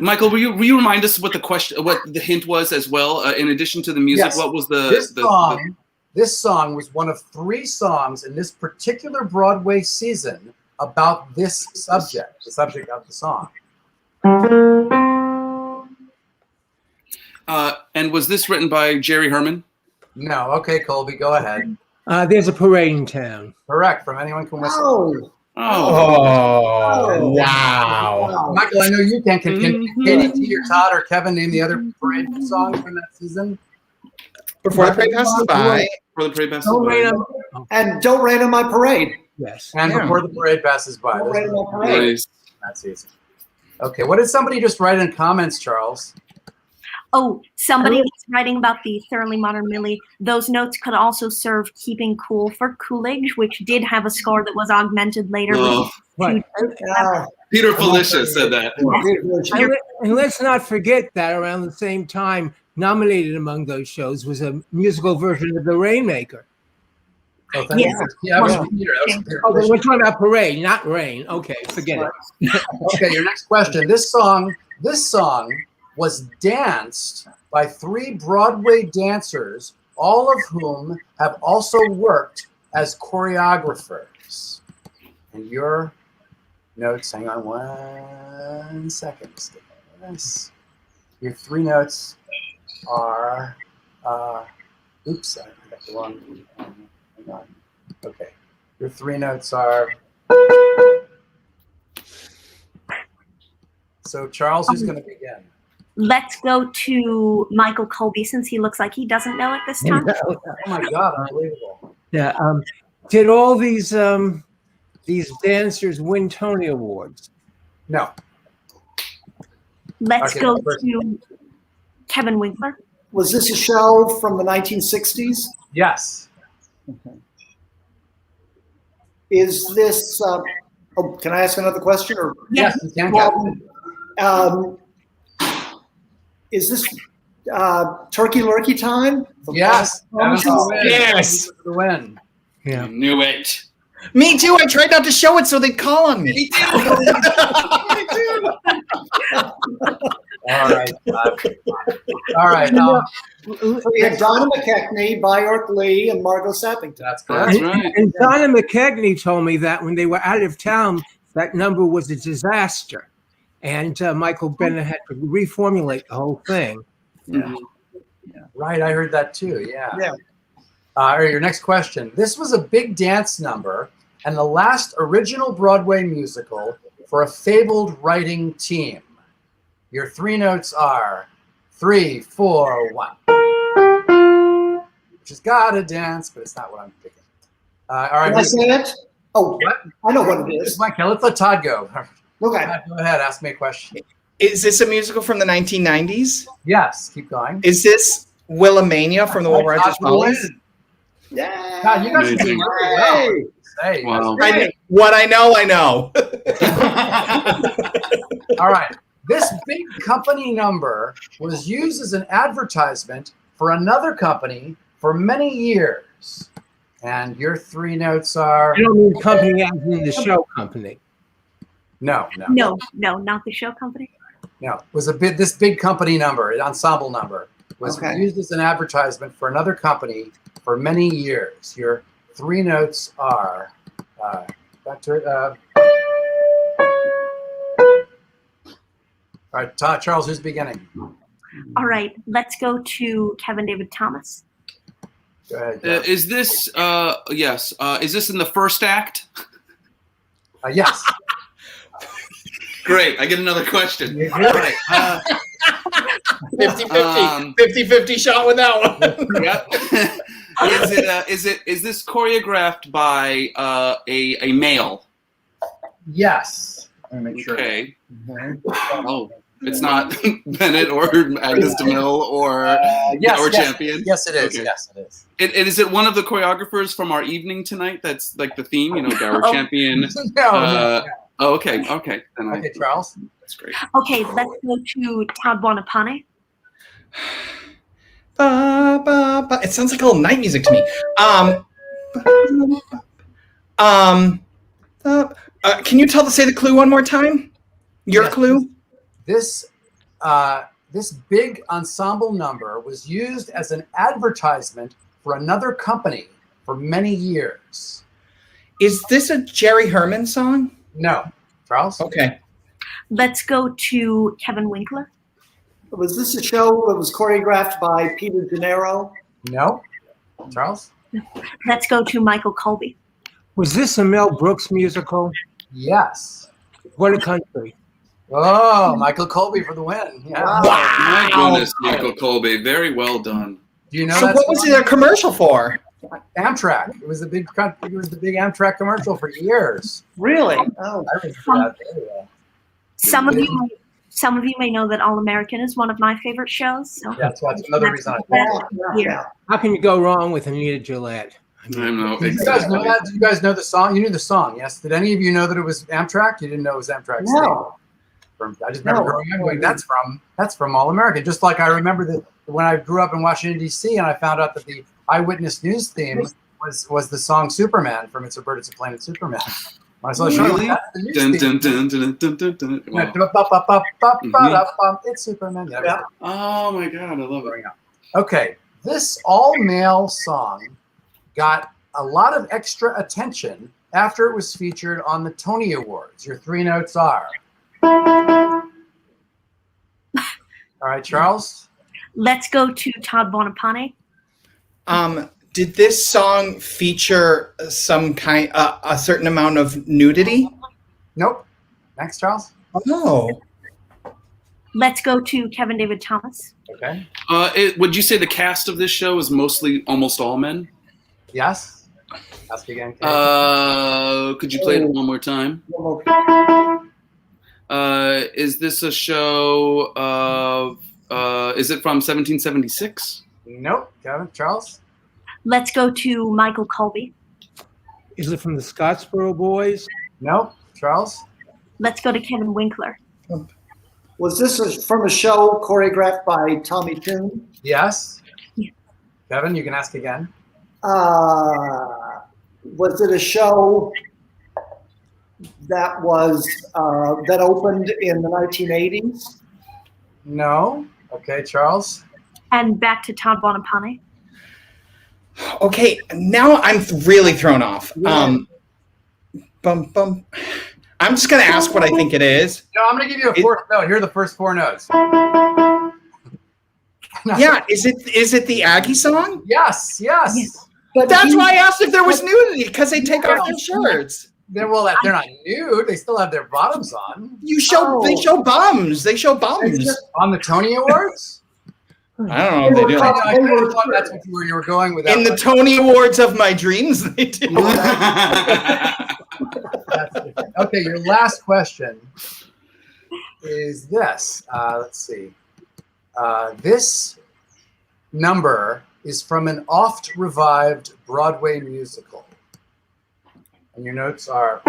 Michael, will you remind us what the hint was as well? In addition to the music, Yes. what was This the song This song was one of 3 songs in this particular Broadway season about this subject, the subject of the song. And was this written by Jerry Herman? No. Okay, Colby, go ahead. There's a parade in town. Correct. From Anyone Can Whistle. Oh, wow. Michael, I know you can. Can KDT or Todd or Kevin name the other parade songs from that season? Before the parade passes by. For the parade passes Don't rain by. on- And Don't Rain on My Parade. Yes. And Yeah. Before the Parade Passes By. Don't Rain on My Parade. Nice. That season. Okay, what did somebody just write in comments, Charles? Oh, somebody was writing about the Thoroughly Modern Millie. Those notes could also serve Keeping Cool for Coolidge, which did have a score that was augmented later. Oh, Right. Peter Felicia said that. And let's not forget that around the same time, nominated among those shows was a musical version of The Rainmaker. Oh, thank you. Yeah, that was Peter. That was Peter. Oh, but we're talking about parade, not rain. Okay, forget it. Okay, your next question. This song was danced by 3 Broadway dancers, all of whom have also worked as choreographers. And your notes, hang on 1 second. Yes. Your 3 notes are, oops, I got the wrong. Hang on. Okay. Your 3 notes are. So Charles, who's going to begin? Let's go to Michael Colby, since he looks like he doesn't know at this time. Oh my God, unbelievable. Yeah. Did all these dancers win Tony Awards? No. Let's Okay, go first. to Kevin Winkler. Was this a show from the 1960s? Yes. Is this, can I ask another question? Or Yes, you can, Captain. Is this Turkey Lurkey time? Yes. That was the win. Yes. That was the win. Yeah. Knew it. Me too. I tried not to show it so they'd call on me. All right. All right. So we had Donna McKechnie, Byork Lee, and Margot Sappington. That's correct. That's right. And Donna McKechnie told me that when they were out of town, that number was a disaster. And Michael Bennett had to reformulate the whole thing. Mhm. Right. I heard that too. Yeah. Yeah. All right. Your next question. This was a big dance number and the last original Broadway musical for a fabled writing team. Your 3 notes are 3, 4, 1. Which has got to dance, but it's not what I'm picking. All right. Can I say it? Oh, What? I know what it is. Michael, let's let Todd go. Okay. Go ahead. Ask me a question. Is this a musical from the 1990s? Yes. Keep going. Is this Willamania from the Will Rogers Follies? Yeah. God, you guys are doing really well. Hey, Wow. What I know, I know. all right. This big company number was used as an advertisement for another company for many years. And your 3 notes are I don't mean company as in the show company. no. No, not the show company. It was this big company number, an ensemble number, was Okay. used as an advertisement for another company for many years. Your 3 notes are back to all right, Todd, Charles, who's beginning? All right, let's go to Kevin David Thomas. Go ahead. Jeff. Is this yes? Is this in the first act? Yes. Great. I get another question. You All do. right. 50-50. 50-50 shot with that one. Yep. Is this choreographed by a male? Yes. Let me make sure. Okay. Oh, it's not Bennett or Agnes DeMille or Champion. Yes, it is. Okay. Yes, it is. Is it one of the choreographers from our evening tonight? That's like the theme, Gower Champion. No. Oh, okay. Then Okay, Charles. that's great. Okay, let's go to Todd Bonapane. Ba, ba, ba. It sounds like a little night music to me. Can you say the clue one more time? Your Yes. clue? This this big ensemble number was used as an advertisement for another company for many years. Is this a Jerry Herman song? No. Charles? Okay. Let's go to Kevin Winkler. Was this a show that was choreographed by Peter Gennaro? No. Charles? Let's go to Michael Colby. Was this a Mel Brooks musical? Yes. What a country. Oh, Michael Colby for the win. Yeah. Wow. My goodness, Michael Colby. Very well done. Do you know So that what was song? it a commercial for? Amtrak. It was the big Amtrak commercial for years. Really? Oh. I remember that. Yeah. Some of you may know that All American is one of my favorite shows. So Yeah, so that's another reason I Yeah. How can you go wrong with Anita Gillette? I know. Did you guys know that? Did you guys know the song? You knew the song, yes? Did any of you know that it was Amtrak? You didn't know it was Amtrak. No. I just remember growing up going, that's from All American. Just like I remember that when I grew up in Washington, D.C., and I found out that the Eyewitness News theme was the song Superman from It's a Bird, It's a Plane, It's Superman. When I saw the show, Really? that's the news Dun, theme. dun, dun, dun, dun, dun, dun. Wow. It's Superman. Yeah. Oh my God, I love it. Okay, this all-male song got a lot of extra attention after it was featured on the Tony Awards. Your three notes are. All right, Charles? let's go to Todd Bonapane. Did this song feature some kind, a certain amount of nudity? Nope. Next, Charles? Oh. Let's go to Kevin David Thomas. Okay. Would you say the cast of this show is mostly almost all men? Yes. Ask again. Kate. Could you play it one more time? Is this a show of, is it from 1776? Nope. Kevin? Charles? Let's go to Michael Colby. Is it from the Scottsboro Boys? Nope. Charles? Let's go to Kevin Winkler. Was this from a show choreographed by Tommy Tune? Yes. Yeah. Kevin, you can ask again. Was it a show that was that opened in the 1980s? No. Okay, Charles? And back to Todd Bonapane. Okay, now I'm really thrown off. I'm just gonna ask what I think it is. No, I'm going to give you a fourth note. Here are the first four notes. Yeah, is it the Aggie song? Yes. Yes. But That's why I asked if there was nudity, because they take off their shirts. They're not nude. They still have their bottoms on. They show bums. They show bums. On the Tony Awards? I don't know if they do. I kind of thought that's where you were going with that. In the Tony Awards of my dreams, they do. Okay, your last question is this. Let's see. This number is from an oft-revived Broadway musical. And your notes are...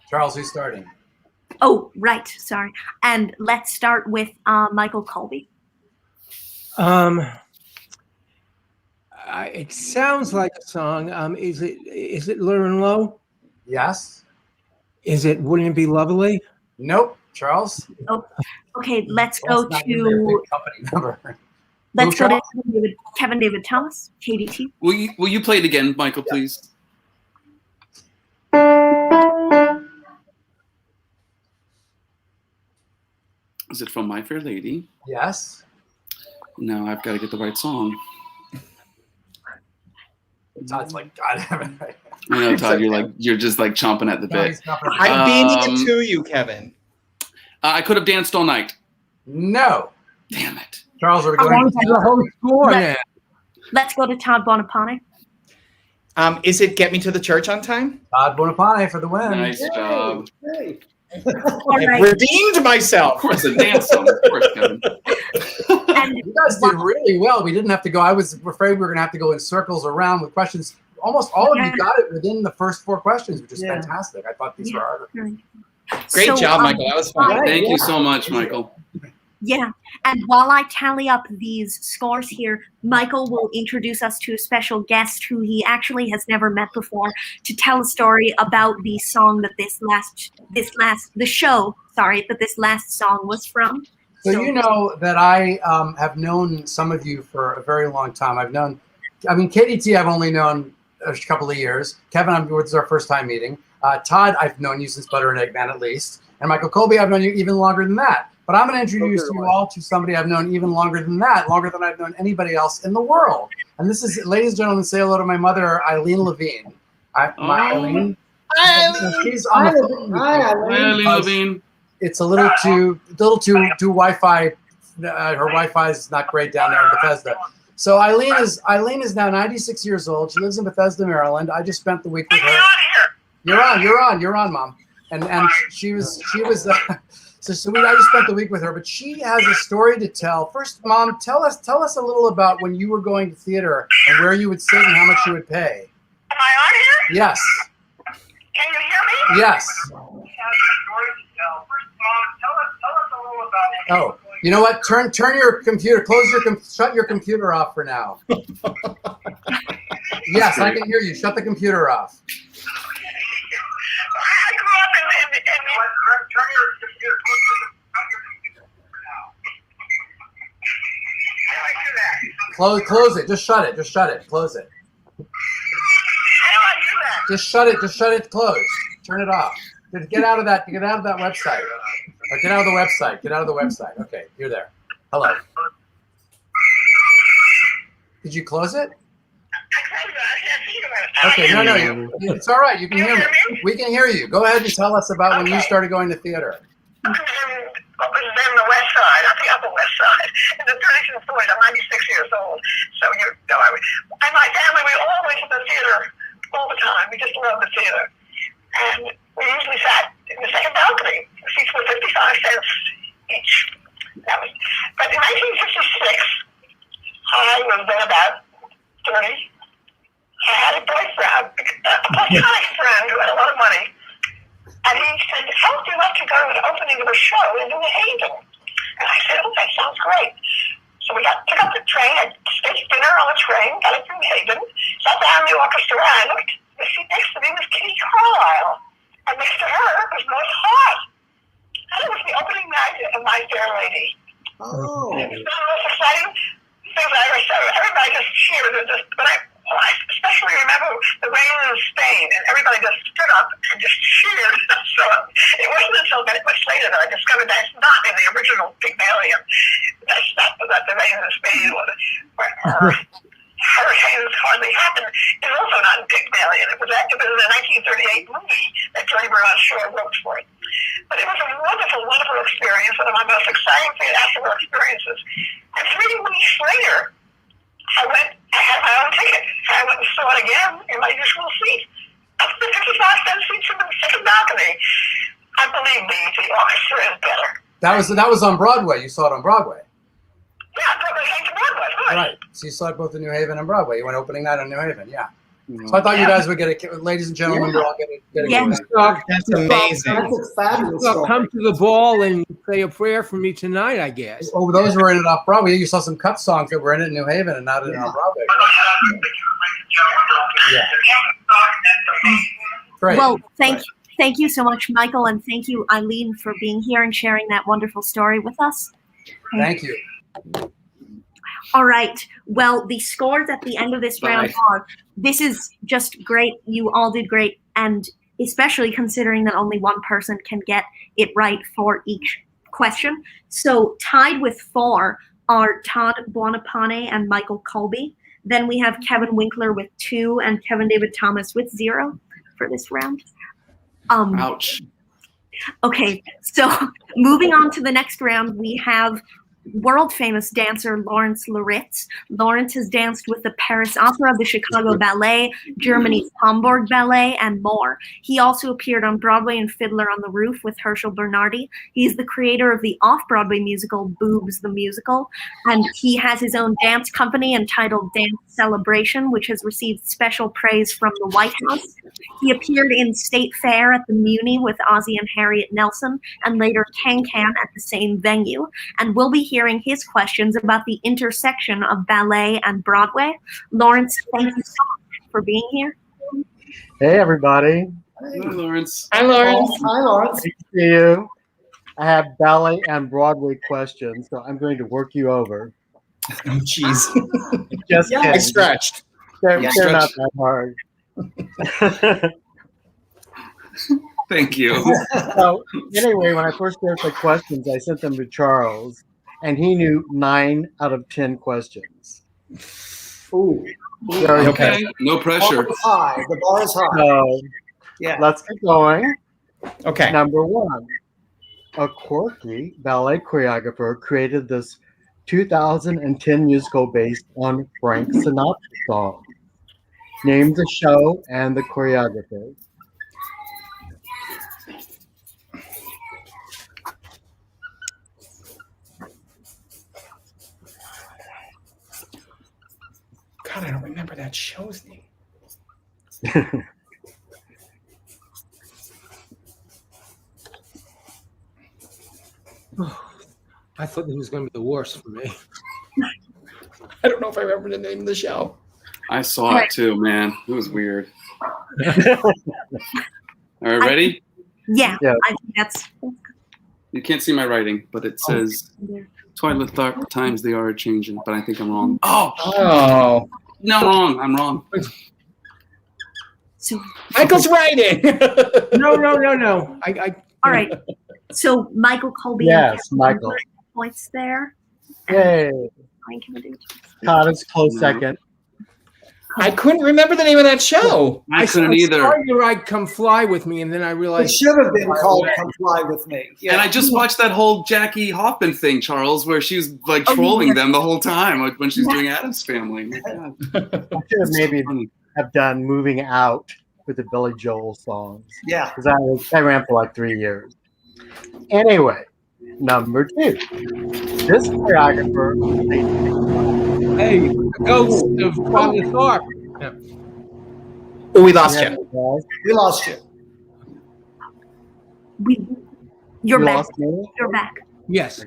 Charles, who's starting? Oh, right. Sorry. And let's start with Michael Colby. It sounds like a song. Is it Lauren Lowe? Yes. Is it Wouldn't It Be Lovely? Nope. Charles? Oh, okay. Let's That's go not in their to big company number. let's go to Charles? Kevin David Thomas. KDT. Will you play it again, Michael, please? Is it from My Fair Lady? Yes. No, I've got to get the right song. Todd's like, God damn it. I know, Todd. You're just like chomping at the bit. I'm beating it to you, Kevin. I could have danced all night. No. Damn it. Charles, are we I going want to the whole score now. Let's go to Todd Bonapane. Is it Get Me to the Church on Time? Todd Bonapane for the win. Nice job. Hey. All I've right. redeemed Of myself. course, a dance song. Of course, Kevin. And You guys did really well. We didn't have to go. I was afraid we were going to have to go in circles around with questions. Almost all of you got it within the first four questions, which is Yeah. fantastic. I thought these were harder. Great So, job, Michael. That was fun. Thank you so much, Michael. Yeah, and while I tally up these scores here, Michael will introduce us to a special guest who he actually has never met before to tell a story about the song that this last song was from. So you know that I have known some of you for a very long time. KDT I've only known a couple of years. Kevin, this is our first time meeting. Todd, I've known you since Butter and Egg Man at least. And Michael Colby, I've known you even longer than that. But I'm going to introduce you all to somebody I've known even longer than that, longer than I've known anybody else in the world. And this is, ladies and gentlemen, say hello to my mother, Eileen Levine. Eileen. She's on the phone. Hi, Eileen. Levine. It's a little too Wi-Fi. Her Wi-Fi is not great down there in Bethesda. So Eileen is now 96 years old. She lives in Bethesda, Maryland. I just spent the week with her. You're on, Mom. And she was. I just spent the week with her, but she has a story to tell. First, Mom, tell us a little about when you were going to theater and where you would sit and how much you would pay. Am I on here? Yes. Can you hear me? Yes. Oh, you know what? Turn your computer. Shut your computer off for now. Yes, I can hear you. Shut the computer off. I grew up in turn your computer. How do I do that? Close it. Just shut it. Close it. How do I do that? Just shut it. Closed. Turn it off. Get out of that website. Or get out of the website. Okay, you're there. Hello. Did you close it? I Okay, no, it's all right. You can hear me. We can hear you. Go ahead and tell us about when you started going to theater. What was then the West Side, not the Upper West Side, in the 30s and 40s. I'm 96 years old, so and my family, we all went to the theater all the time. We just loved the theater, and we usually sat in the second balcony. The seats were 55 cents each. But in 1956, I was then about 30. I had a boyfriend, a platonic friend who had a lot of money, and he said, "How would you like to go to the opening of a show in New Haven?" And I said, "Oh, that sounds great." So we took up the train, had steak dinner on the train, got it to New Haven, sat down in the orchestra, and I looked. The seat next to me was Kitty Carlisle, and next to her was Maud Hart. And it was the opening night of My Fair Lady. Oh. And it was one of the most exciting things I ever saw. Everybody just cheered. I especially remember the rain in Spain, and everybody just stood up and just cheered. So it wasn't until much later that I discovered that's not in the original Pygmalion. That the rain in Spain or hurricanes hardly happen is also not in Pygmalion. It was a 1938 movie that Johnny Bernard Shaw wrote for it. But it was a wonderful, wonderful experience, one of my most exciting theatrical experiences. And 3 weeks later, I had my own ticket. I went and saw it again in my usual seat. Up to the 55-cent seats in the second balcony. And believe me, the orchestra is better. That was on Broadway. You saw it on Broadway. Yeah, Broadway came to Broadway, right. Right. So you saw it both in New Haven and Broadway. You went opening night on New Haven, yeah. So I thought you guys would get it, ladies and gentlemen, we'll all get it. Yes. That's amazing. That's a fabulous So story. come to the ball and say a prayer for me tonight, I guess. Oh, those were in it off Broadway. You saw some cut songs that were in it in New Haven and not in it on Broadway. Yeah. Great. Well, thank you so much, Michael, and thank you, Eileen, for being here and sharing that wonderful story with us. Thank you. All right. Well, the scores at the end of this round are, this is just great. You all did great. And especially considering that only one person can get it right for each question. So tied with 4 are Todd Bonapane and Michael Colby. Then we have Kevin Winkler with 2 and Kevin David Thomas with 0 for this round. Ouch. Okay, so moving on to the next round, we have world famous dancer Lawrence Laritz. Lawrence has danced with the Paris Opera, the Chicago Ballet, Germany's Hamburg Ballet, and more. He also appeared on Broadway in Fiddler on the Roof with Herschel Bernardi. He's the creator of the off-Broadway musical Boobs the Musical, and he has his own dance company entitled Dance Celebration, which has received special praise from the White House. He appeared in State Fair at the Muni with Ozzie and Harriet Nelson, and later Can-Can at the same venue, and we'll be hearing his questions about the intersection of ballet and Broadway. Lawrence, thank you so much for being here. Hey, everybody. Hi, Lawrence. Hi, Lawrence. Hi, Lawrence. Good to see you. I have ballet and Broadway questions, so I'm going to work you over. Oh, jeez. Just I kidding. stretched. They're Yeah. not that hard. Thank you. So anyway, when I first asked the questions, I sent them to Charles, and he knew 9 out of 10 questions. Ooh. Very Okay, no pressure. The bar is high. The bar is high. So Yeah. let's get going. Okay. Number 1, a quirky ballet choreographer created this 2010 musical based on Frank Sinatra song. Name the show and the choreographer. God, I don't remember that show's name. I thought this was going to be the worst for me. I don't know if I remember the name of the show. I saw it too, man. It was weird. All right, ready? Yeah, Yeah. I think that's You can't see my writing, but it says Twilight Dark times they are changing, but I think I'm wrong. Oh, Oh. no, I'm wrong. I'm wrong. so. Michael's writing. No. All right. So Michael, Colby, Yes, and Michael. points there. Yay. Thank you. Todd is close No. second. I couldn't remember the name of that show. I couldn't either. started to write "Come Fly with Me," and then I It realized should have been called "Come Fly with Me." Yeah. And I just watched that whole Jackie Hoffman thing, Charles, where she was like Oh, trolling yeah. them the whole time like, when she was doing Addams Family. My God. I should have maybe have done "Moving Out" with the Billy Joel songs Yeah. because I ran for like 3 years. Anyway, number 2. This choreographer. hey, the ghost of Father Thorpe. Yeah. Oh, we lost you. We lost you. You're You back. lost me? You're back. Yes.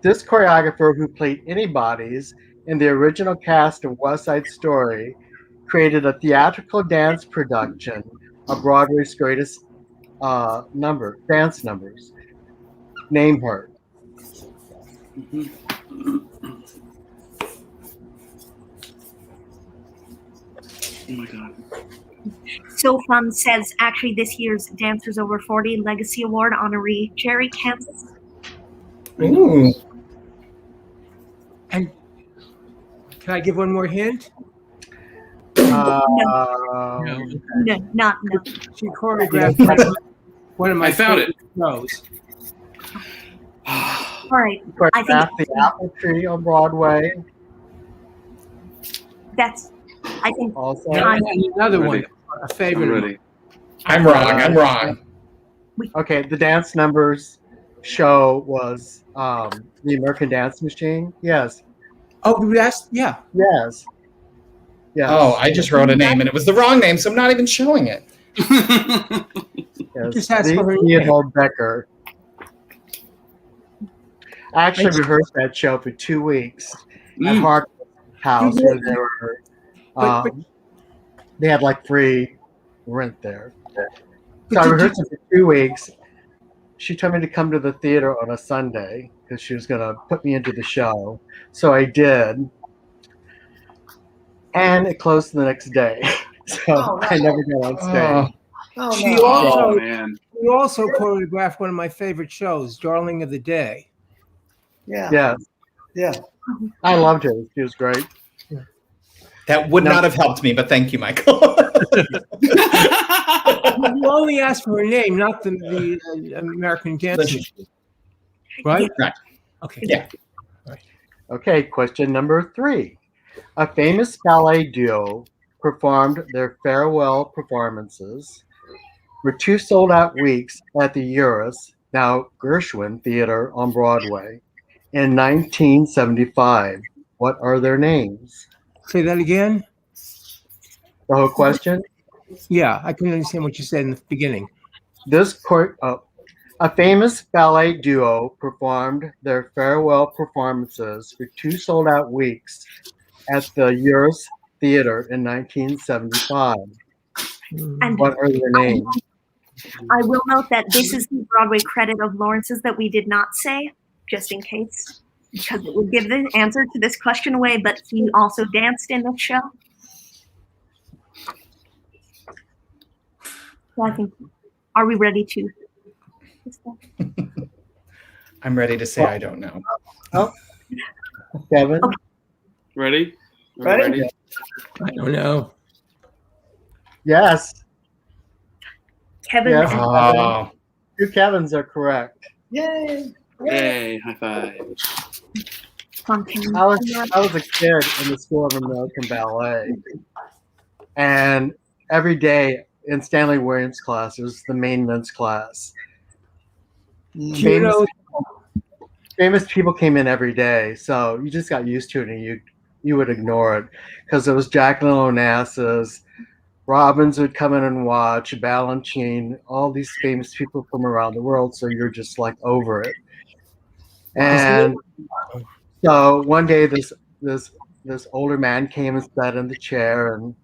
This choreographer who played Anybody's in the original cast of West Side Story created a theatrical dance production of Broadway's greatest dance numbers. Name her. Oh my God. So Fun says actually this year's Dancers Over 40 Legacy Award honoree Jerry Kansas. Ooh. And can I give one more hint? No, not no. She choreographed one of my I found it. favorite shows. All right. I Choreographed think the Apple Tree on Broadway. that's. I think Also, And another one, Ready. a I'm favorite. of ready. I'm wrong. okay, the dance numbers show was the American Dance Machine. Yes, Oh, that's yeah. yes, yes. Oh, I just wrote a name and it was the wrong name, so I'm not even showing it. yes. Just ask for her name. Theodore Becker. I actually rehearsed that show for 2 weeks at Hart's house where they were. But- They had like free rent there. So But I did rehearsed it for 2 weeks. She told me to come to the theater on a Sunday because she was going to put me into the show. So I did. And it closed the next day. So I never got on stage. Oh, She no. also Oh, man. she also choreographed one of my favorite shows, Darling of the Day. Yeah. Yes. Yeah. I loved her. She was great. That would not have helped me, but thank you, Michael. You only asked for her name, not the American Dance Machine. Right? Right. Okay. Yeah. Okay, question number 3. A famous ballet duo performed their farewell performances for 2 sold-out weeks at the Uris, now Gershwin Theater on Broadway, in 1975. What are their names? Say that again? The whole question? Yeah, I couldn't understand what you said in the beginning. A famous ballet duo performed their farewell performances for 2 sold-out weeks at the Uris Theater in 1975. And What are their names? I will note that this is the Broadway credit of Lawrence's that we did not say, just in case, because it would give the answer to this question away, but he also danced in the show. So I think, are we ready to? I'm ready to say I don't know. Oh, Kevin. Okay. Ready? Ready? I don't know. Yes. Kevin Yes. and Oh, Two Kevins are correct. Yay! Yay! High five. Fontaine. I was a kid in the School of American Ballet, and every day in Stanley Williams' class, it was the main men's class. Famous people came in every day, so you just got used to it, and you would ignore it because it was Jacqueline Onassis, Robbins would come in and watch, Balanchine, all these famous people from around the world, so you're just like over it. And so one day this older man came and sat in the chair, and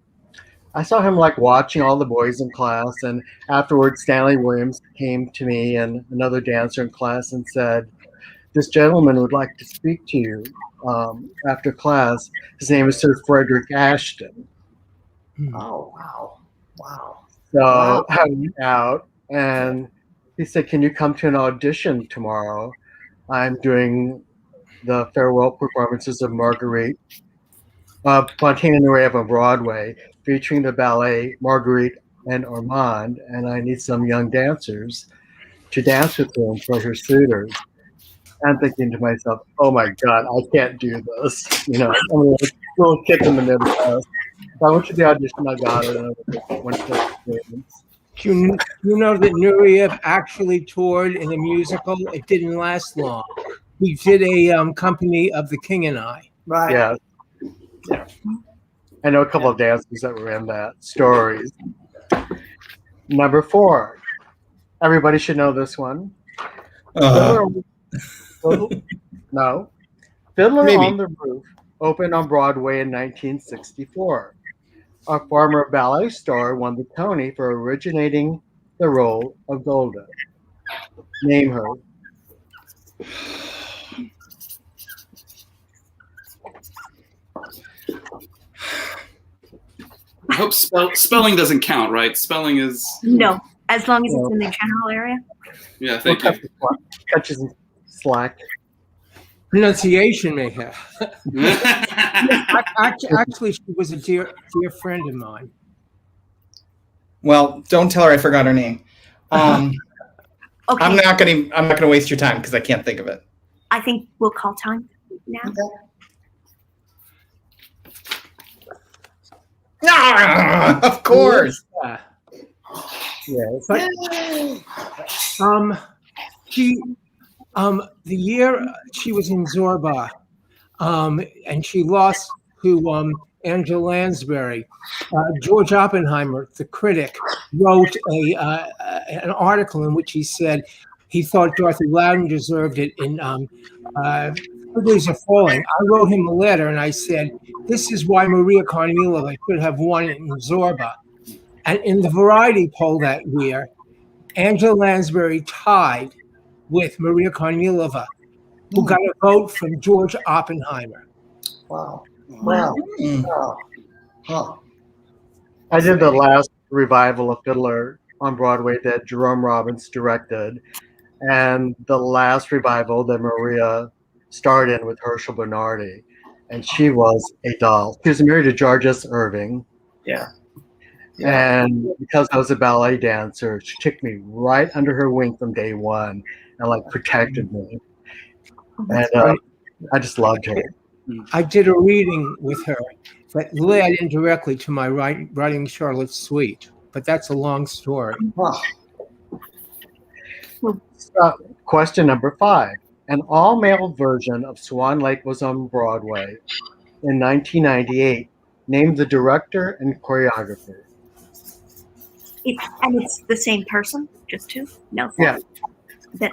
I saw him like watching all the boys in class, and afterwards Stanley Williams came to me and another dancer in class and said, "This gentleman would like to speak to you after class. His name is Sir Frederick Ashton." Oh, wow. Wow. So Wow. I went out, and he said, "Can you come to an audition tomorrow? I'm doing the farewell performances of Marguerite, Fontaine and Nureyev on Broadway, featuring the ballet Marguerite and Ormond, and I need some young dancers to dance with them for her suitors." I'm thinking to myself, "Oh my God, I can't do this." I'm a little kid in the Midwest. So I went to the audition, I got it, and I went to the statements. Do you know that Nureyev actually toured in a musical? It didn't last long. He did a company of The King and I. Right. Yeah. I know a couple of dancers that were in that stories. Number 4. Everybody should know this one. Fiddler Maybe. on the Roof opened on Broadway in 1964. A former ballet star won the Tony for originating the role of Golda. Name her. I hope spelling doesn't count, right? Spelling is. No, as long as it's in the general area. Yeah, thank you. Catches slack. Pronunciation may have. Actually, she was a dear friend of mine. well, don't tell her I forgot her name. Okay, I'm not gonna waste your time because I can't think of it. I think we'll call time now. Of course. Yeah. She, the year she was in Zorba, and she lost to Angela Lansbury. George Oppenheimer, the critic, wrote an article in which he said he thought Dorothy Loudon deserved it in Quigley's Are Falling. I wrote him a letter and I said, "This is why Maria Kornilova could have won it in Zorba." And in the Variety poll that year, Angela Lansbury tied with Maria Kornilova, who got a vote from George Oppenheimer. Wow. Wow. Wow. Huh. I did the last revival of Fiddler on Broadway that Jerome Robbins directed, and the last revival that Maria starred in with Herschel Bernardi, and she was a doll. She was married to George S. Irving. Yeah. And because I was a ballet dancer, she took me right under her wing from day one and like protected me. And I just loved her. I did a reading with her that led indirectly to my writing Charlotte's Suite, but that's a long story. Huh. Question number 5. An all-male version of Swan Lake was on Broadway in 1998. Name the director and choreographer. And it's the same person, just two? No. Yeah. That,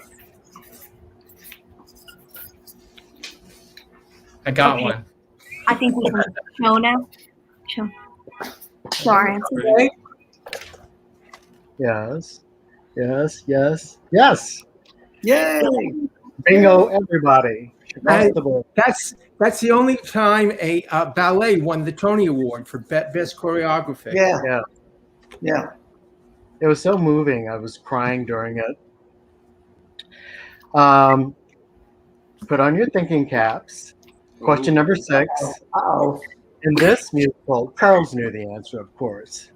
I got Okay. one. I think we can show now. Show. Sorry. Yes. Yes, yes, yes. Yay! Bingo, everybody. Across the board. That's the only time a ballet won the Tony Award for best choreography. Yeah, Yeah. yeah. It was so moving. I was crying during it. Put on your thinking caps. Question number 6. Uh-oh. In this musical, Charles knew the answer, of course.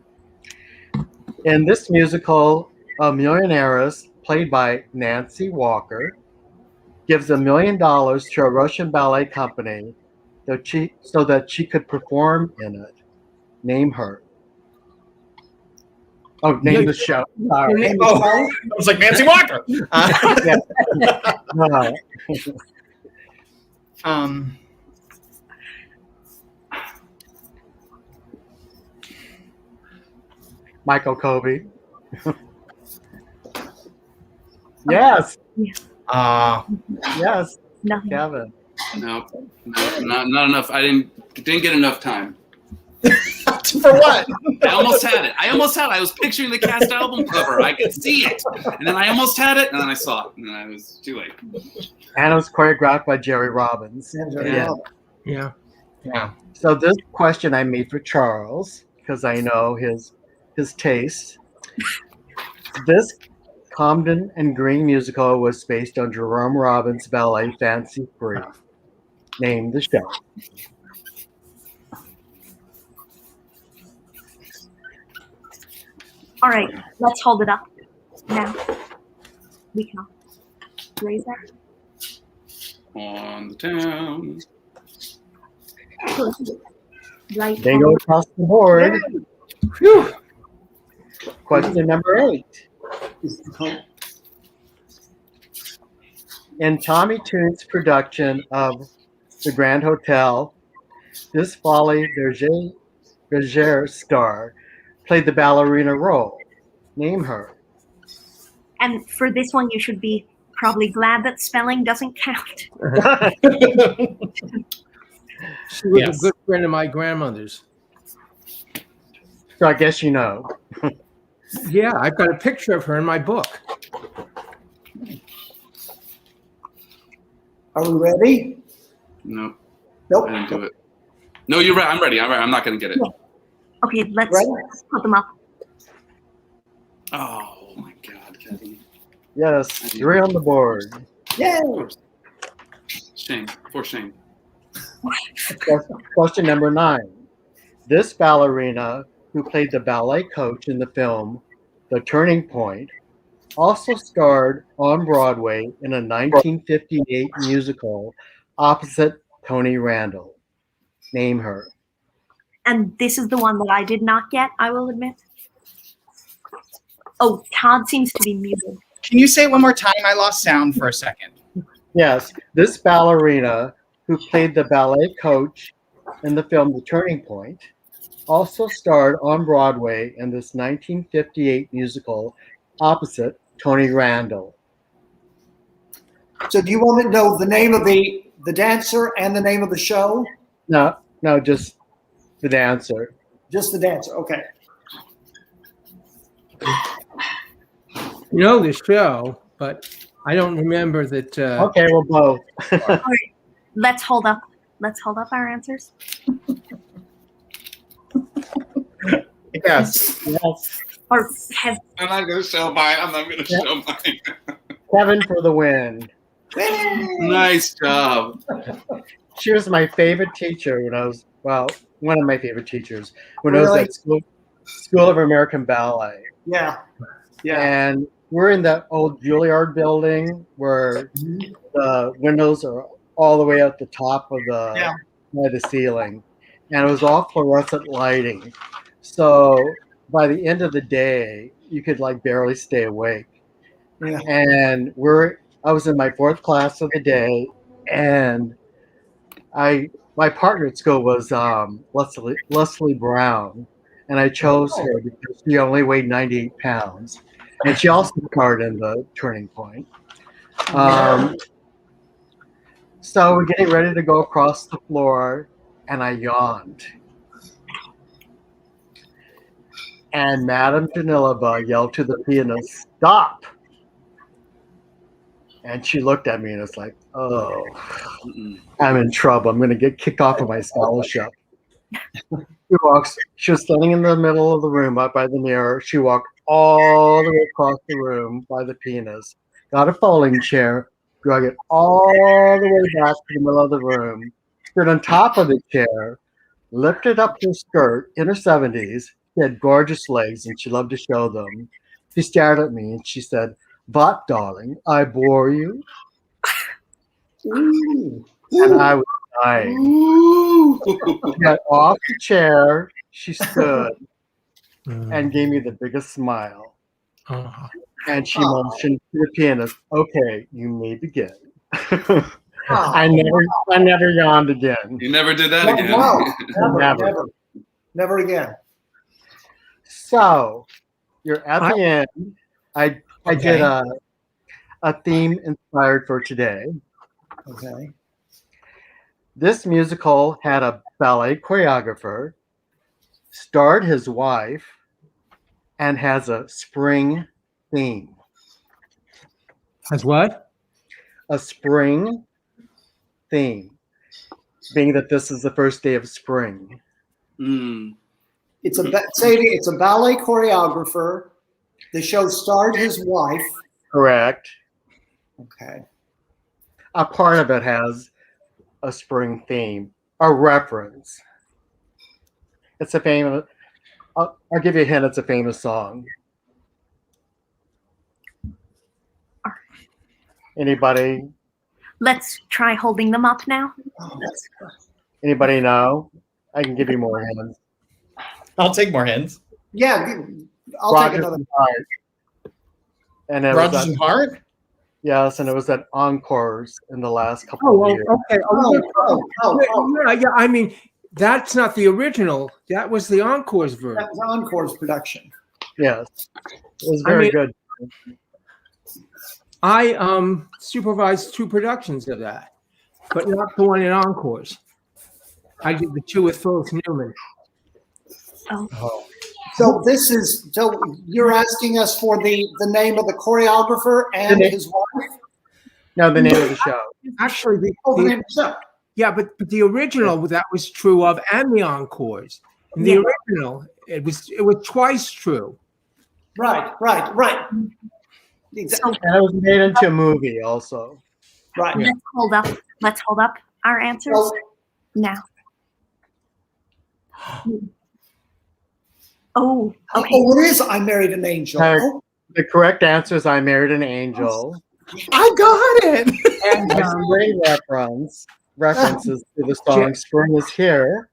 In this musical, a millionaires, played by Nancy Walker, gives $1 million to a Russian ballet company so that she could perform in it. Name her. Oh, name the show. Sorry. Oh, I was like Nancy Walker. No. Michael Colby. Yes. Yes. Nothing. Kevin. No, not enough. I didn't get enough time. For what? I almost had it. I was picturing the cast album cover. I could see it, and then I almost had it, and then I saw it, and then I was too late. And it was choreographed by Jerry Robbins. Yeah. So this question I made for Charles because I know his taste. This Comden and Green musical was based on Jerome Robbins' ballet Fancy Free. Name the show. All right, let's hold it up. Now, we can all raise that. On the town. Right. Bingo across the board. Whew. Question number 8. In Tommy Toon's production of The Grand Hotel, this Folie Bergère star played the ballerina role. Name her. And for this one, you should be probably glad that spelling doesn't count. She was a good friend of my grandmother's. So I guess you know. Yeah, I've got a picture of her in my book. Are we ready? Nope. Nope. I didn't do it. No, you're right. I'm ready. I'm not going to get it. Okay, let's put them up. Oh my God, Kevin. Yes, 3 on the board. Yay! Shame. For shame. Question number 9. This ballerina, who played the ballet coach in the film The Turning Point, also starred on Broadway in a 1958 musical opposite Tony Randall. Name her. And this is the one that I did not get, I will admit. Oh, Todd seems to be muted. Can you say it one more time? I lost sound for a second. Yes, this ballerina, who played the ballet coach in the film The Turning Point, also starred on Broadway in this 1958 musical opposite Tony Randall. So do you want me to know the name of the dancer and the name of the show? No, just the dancer. Just the dancer, okay. You know the show, but I don't remember that. Okay, well, both. All right, let's hold up our answers. Yes. Or have I'm not going to show mine. I'm not going to show mine. Kevin for the win. Nice job. She was my favorite teacher when I was, one of my favorite teachers when I was at School of American Ballet. Yeah. And we're in that old Juilliard building where the windows are all the way at the top of the ceiling. And it was all fluorescent lighting. So by the end of the day, you could barely stay awake. Yeah. And I was in my 4th class of the day, and my partner at school was Leslie Brown, and I chose her because she only weighed 98 pounds, and she also starred in The Turning Point. So we're getting ready to go across the floor, and I yawned. And Madame Danilova yelled to the pianist, "Stop!" And she looked at me and was like, "Oh, I'm in trouble. I'm going to get kicked off of my scholarship." She was standing in the middle of the room up by the mirror. She walked all the way across the room by the pianist, got a folding chair, drug it all the way back to the middle of the room, stood on top of the chair, lifted up her skirt in her 70s. She had gorgeous legs and she loved to show them. She stared at me and she said, "What, darling, I bore you?" Ooh. And I was dying. She got off the chair, she stood and gave me the biggest smile. And she motioned to the pianist, "Okay, you may begin." I never yawned again. You never did that again. No, never again. So you're at the end. I did a theme inspired for today. Okay. This musical had a ballet choreographer, starred his wife, and has a spring theme. Has what? A spring theme, being that this is the first day of spring. It's a ballet choreographer. The show starred his wife. Correct. Okay. A part of it has a spring theme, a reference. It's a famous. I'll give you a hint. It's a famous song. Anybody? Let's try holding them up now. Anybody know? I can give you more hints. I'll take more hints. Yeah, I'll Rogers take another. and Hart. And it Rogers was and Hart? Yes, and it was at Encores in the last couple of years. Okay. Yeah. I mean, that's not the original. That was the Encore's version. That was Encore's production. Yes, it was very good. I supervised 2 productions of that, but not the one in Encores. I did the 2 with Phyllis Newman. So you're asking us for the name of the choreographer and his wife? No, the name of the show. Actually, the name of the show. Yeah, but the original that was true of, and the Encores. In the original, it was twice true. Right. Exactly. And it was made into a movie also. Right. Yeah. Let's hold up our answers now. Oh, okay. Oh, it is I Married an Angel. The correct answer is I Married an Angel. I got it. And spring references to the song "Spring Is Here."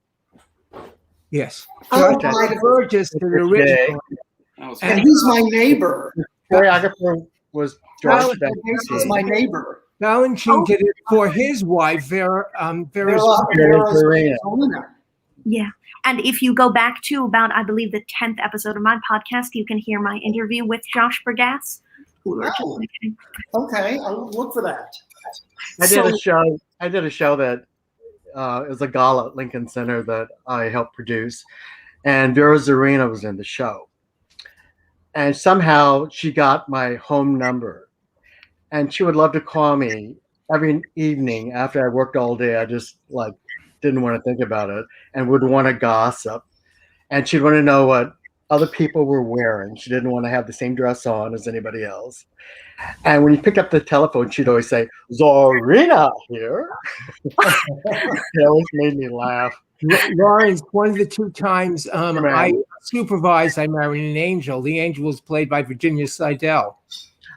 Yes. Burgess to the original. And he's my neighbor. The choreographer was George He's my neighbor. Balanchine did it for his wife, Vera Zarina. Yeah. And if you go back to about, I believe, the 10th episode of my podcast, you can hear my interview with Josh Bergass. Okay, I'll look for that. I did a show that it was a gala at Lincoln Center that I helped produce, and Vera Zarina was in the show. And somehow she got my home number, and she would love to call me every evening after I worked all day. I just didn't want to think about it and would want to gossip, and she'd want to know what other people were wearing. She didn't want to have the same dress on as anybody else. And when you picked up the telephone, she'd always say, "Zarina here." It always made me laugh. Lawrence, one of the 2 times I supervised I Married an Angel. The angel was played by Virginia Seidel.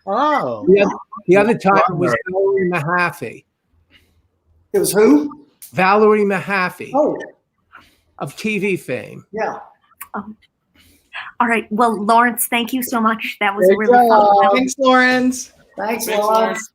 Oh. The other time it was Valerie Mahaffey. It was who? Valerie Mahaffey. Oh. Of TV fame. Yeah. All right. Well, Lawrence, thank you so much. That was really fun. Thanks, Lawrence. Thanks, Lawrence.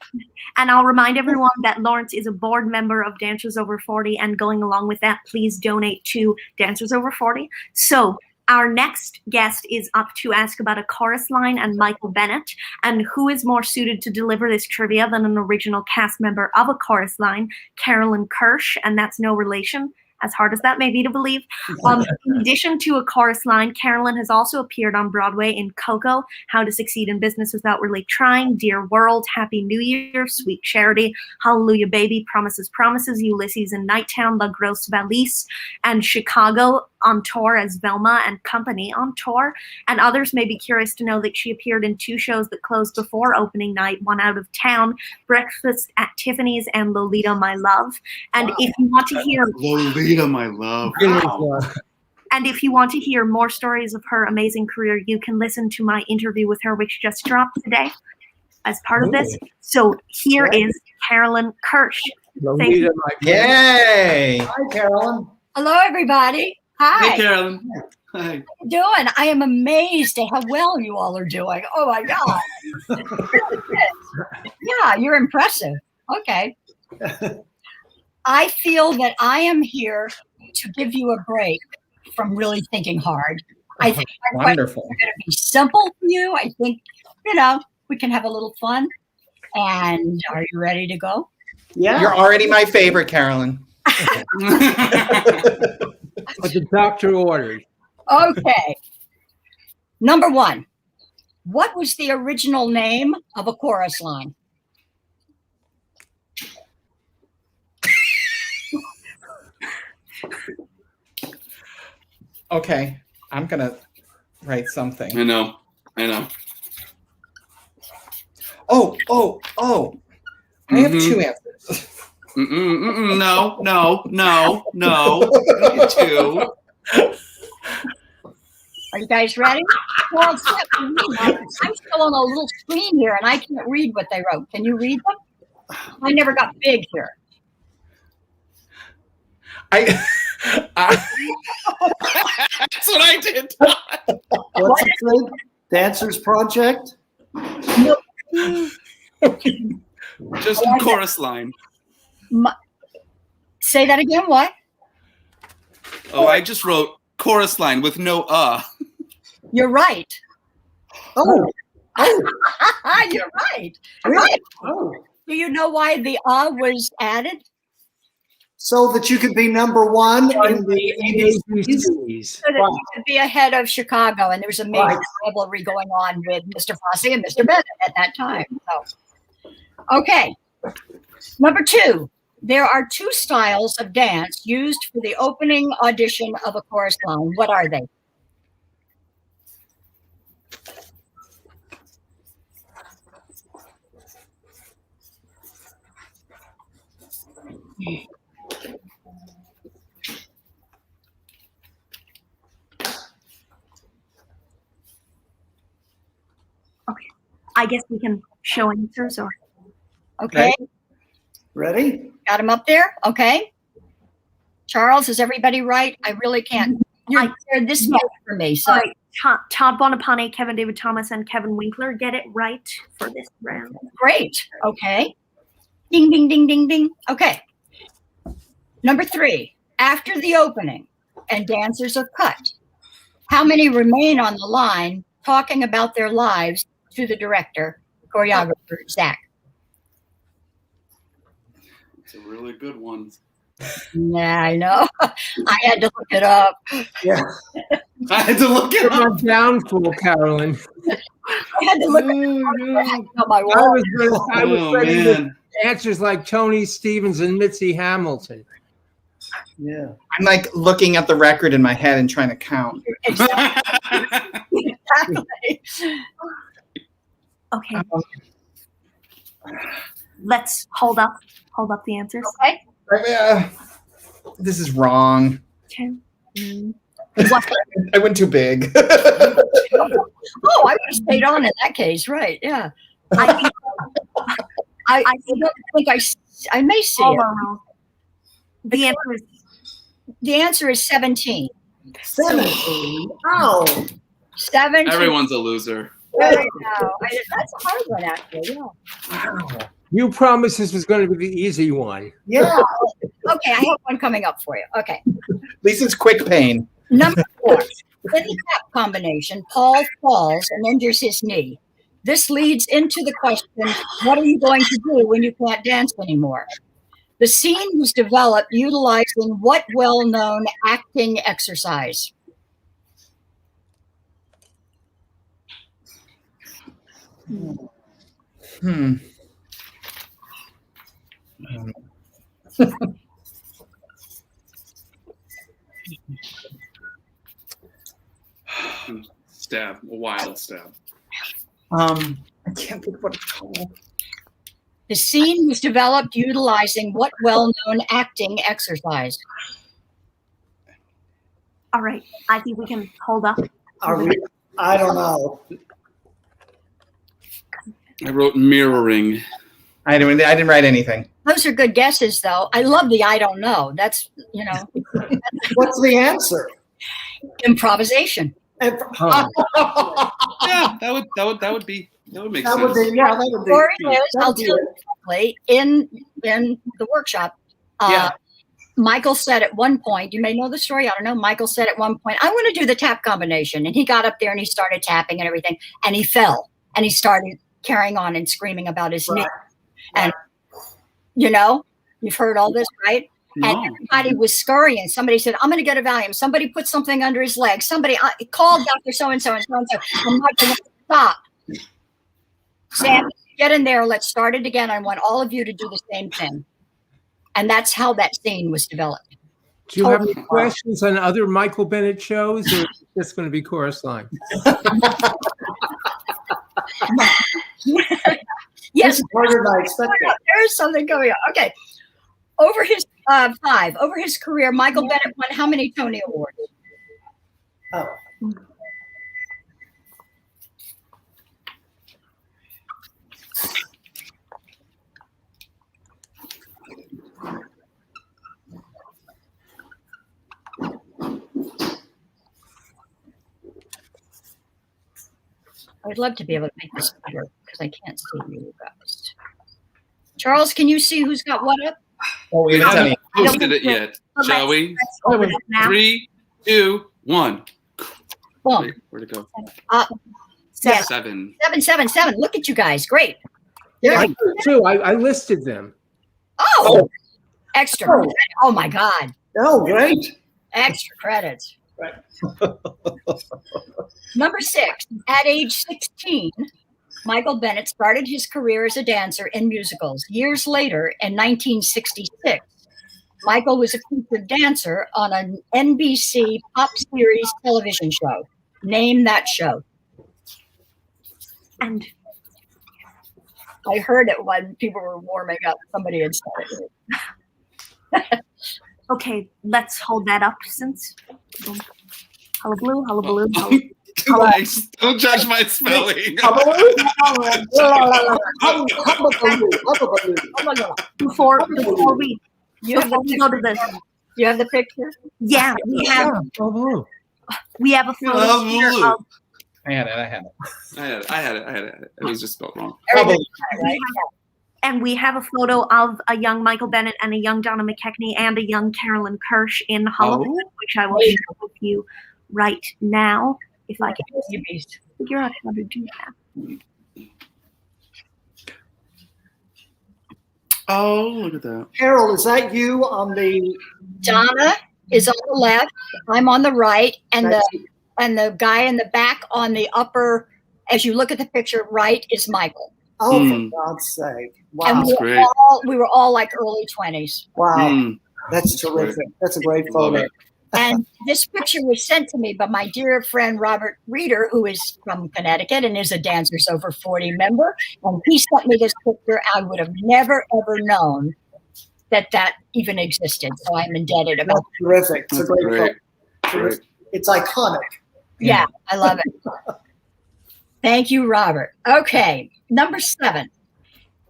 And I'll remind everyone that Lawrence is a board member of Dancers Over 40, and going along with that, please donate to Dancers Over 40. So our next guest is up to ask about a chorus line and Michael Bennett, and who is more suited to deliver this trivia than an original cast member of a chorus line, Carolyn Kirsch, and that's no relation, as hard as that may be to believe. In addition to a chorus line, Carolyn has also appeared on Broadway in Coco, How to Succeed in Business Without Really Trying, Dear World, Happy New Year, Sweet Charity, Hallelujah Baby, Promises, Promises, Ulysses in Nighttown, La Grosse Valise, and Chicago, on tour as Velma and Company on tour. And others may be curious to know that she appeared in 2 shows that closed before opening night, one out of town, Breakfast at Tiffany's and Lolita, My Love. And if you want to hear Lolita, my love. Wow. And if you want to hear more stories of her amazing career, you can listen to my interview with her, which just dropped today as part of this. So here is Carolyn Kirsch. Thank you. Yay! Hi, Carolyn. Hello, everybody. Hi. Hey, Carolyn. Hi. How you doing? I am amazed at how well you all are doing. Oh my God. Yeah, you're impressive. Okay. I feel that I am here to give you a break from really thinking hard. I think our questions are going to be simple for you. I think, we can have a little fun. And are you ready to go? Yeah. You're already my favorite, Carolyn. But the doctor ordered. Okay. Number 1. What was the original name of a chorus line? Okay. I'm going to write something. I know. Oh. I have 2 answers. No. Two. Are you guys ready? Well, except for me, I'm still on a little screen here, and I can't read what they wrote. Can you read them? I never got big here. That's what I did. What's it say? Dancers Project? No. Just chorus line. Say that again. What? Oh, I just wrote chorus line with no You're right. Oh. You're right. Right. Oh. Do you know why the was added? So that you could be number 1 in the ABCs. So that you could be ahead of Chicago, and there was a major rivalry going on with Mr. Fosse and Mr. Bennett at that time. So, okay. Number 2. There are 2 styles of dance used for the opening audition of a chorus line. What are they? Okay. I guess we can show answers or. Okay. Ready? Got him up there? Okay. Charles, is everybody right? I really can't. You're this much for me. So. All right. Todd Bonapane, Kevin David Thomas, and Kevin Winkler get it right for this round. Great. Okay. Ding, ding, ding, ding, ding. Okay. Number 3. After the opening and dancers are cut, how many remain on the line talking about their lives to the director, choreographer, Zach? It's a really good one. Yeah, I know. I had to look it up. Yeah. I had to look it up. Downfall, Carolyn. I had to look it up. My wall. I was ready with answers like Tony Stevens and Mitzi Hamilton. Yeah. I'm like looking at the record in my head and trying to count. Exactly. Okay. Let's hold up the answers. Okay. This is wrong. Okay. I went too big. Oh, I would have stayed on in that case, right? Yeah. I don't think I may see it. The answer is 17. 17. Oh. 17. Everyone's a loser. I know. That's a hard one, actually. Yeah. You promised this was going to be the easy one. Yeah. Okay, I have one coming up for you. Okay. At least it's quick pain. Number 4. In the tap combination, Paul falls and injures his knee. This leads into the question, what are you going to do when you can't dance anymore? The scene was developed utilizing what well-known acting exercise? Stab, a wild stab. I can't think of what it's called. The scene was developed utilizing what well-known acting exercise? All right, I think we can hold up. Are we? I don't know. I wrote mirroring. I didn't write anything. Those are good guesses, though. I love the I don't know. That's, What's the answer? Improvisation. Yeah, that would make That sense. would be, yeah, that would be. Story is, I'll that'd be tell it. you quickly, in the workshop, Michael said at one point, you may know the story, I don't know, Michael said at one point, I want to do the tap combination. And he got up there and he started tapping and everything, and he fell. And he started carrying on and screaming about his knee. And, you've heard all this, right? No. And everybody was scurrying. Somebody said, I'm going to get a Valium. Somebody put something under his leg. Somebody called Dr. So-and-so and so-and-so. And Michael went, stop. Sam, get in there. Let's start it again. I want all of you to do the same thing. And that's how that scene was developed. Do you have any questions on other Michael Bennett shows, or is this going to be Chorus Line? Yes, This is harder than I expected. there's something going on. Okay. Over his career, Michael Bennett won how many Tony Awards? Oh. I'd love to be able to make this better because I can't see you guys. Charles, can you see who's got what up? Oh, we We haven't done haven't it. posted it yet, shall we? Let's hold it up now. 3, 2, 1. Boom. Wait, where'd it go? Yes. 7. 777. Look at you guys. Great. I do too. I listed them. Oh, extra. Oh my God. Oh, great. Extra credits. Right. Number 6. At age 16, Michael Bennett started his career as a dancer in musicals. Years later, in 1966, Michael was a featured dancer on an NBC pop series television show. Name that show. And I heard it when people were warming up. Somebody had said it. okay, let's hold that up since. Hullabaloo, hullabaloo, Too nice. Don't judge my spelling. Before we You have the go to this, You have the picture? yeah, we have a photo here of I had it. I had it. It was just spelled wrong. Everybody got it, right? and we have a photo of a young Michael Bennett and a young Donna McKechnie and a young Carolyn Kirsch in Hollywood, which I will share with you right now, if I can figure out how to do that. Oh, look at that. Carol, is that you on the? Donna is on the left. I'm on the right, and the guy in the back on the upper. As you look at the picture, right is Michael. Oh, for God's sake! Wow, And That's great. we were all like early 20s. wow, that's terrific. That's a great Love photo. it. And this picture was sent to me by my dear friend Robert Reeder, who is from Connecticut and is a Dancers Over 40 member. And he sent me this picture. I would have never, ever known that even existed. So I'm indebted about That's terrific. It's a That's great photo. great. It's iconic. Yeah, I love it. Thank you, Robert. Okay, number 7.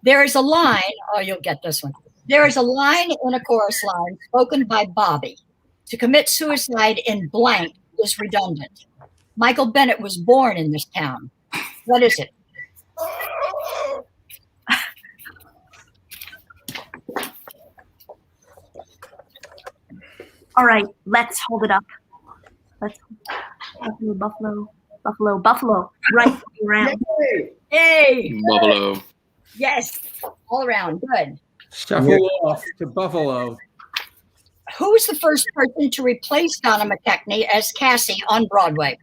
There is a line. Oh, you'll get this one. There is a line in a chorus line spoken by Bobby. To commit suicide in blank is redundant. Michael Bennett was born in this town. What is it? All right, let's hold it up. Let's Buffalo, right around. Yay. Hey, Buffalo. yes, all around, good. Shuffle off to Buffalo. Who was the first person to replace Donna McKechnie as Cassie on Broadway?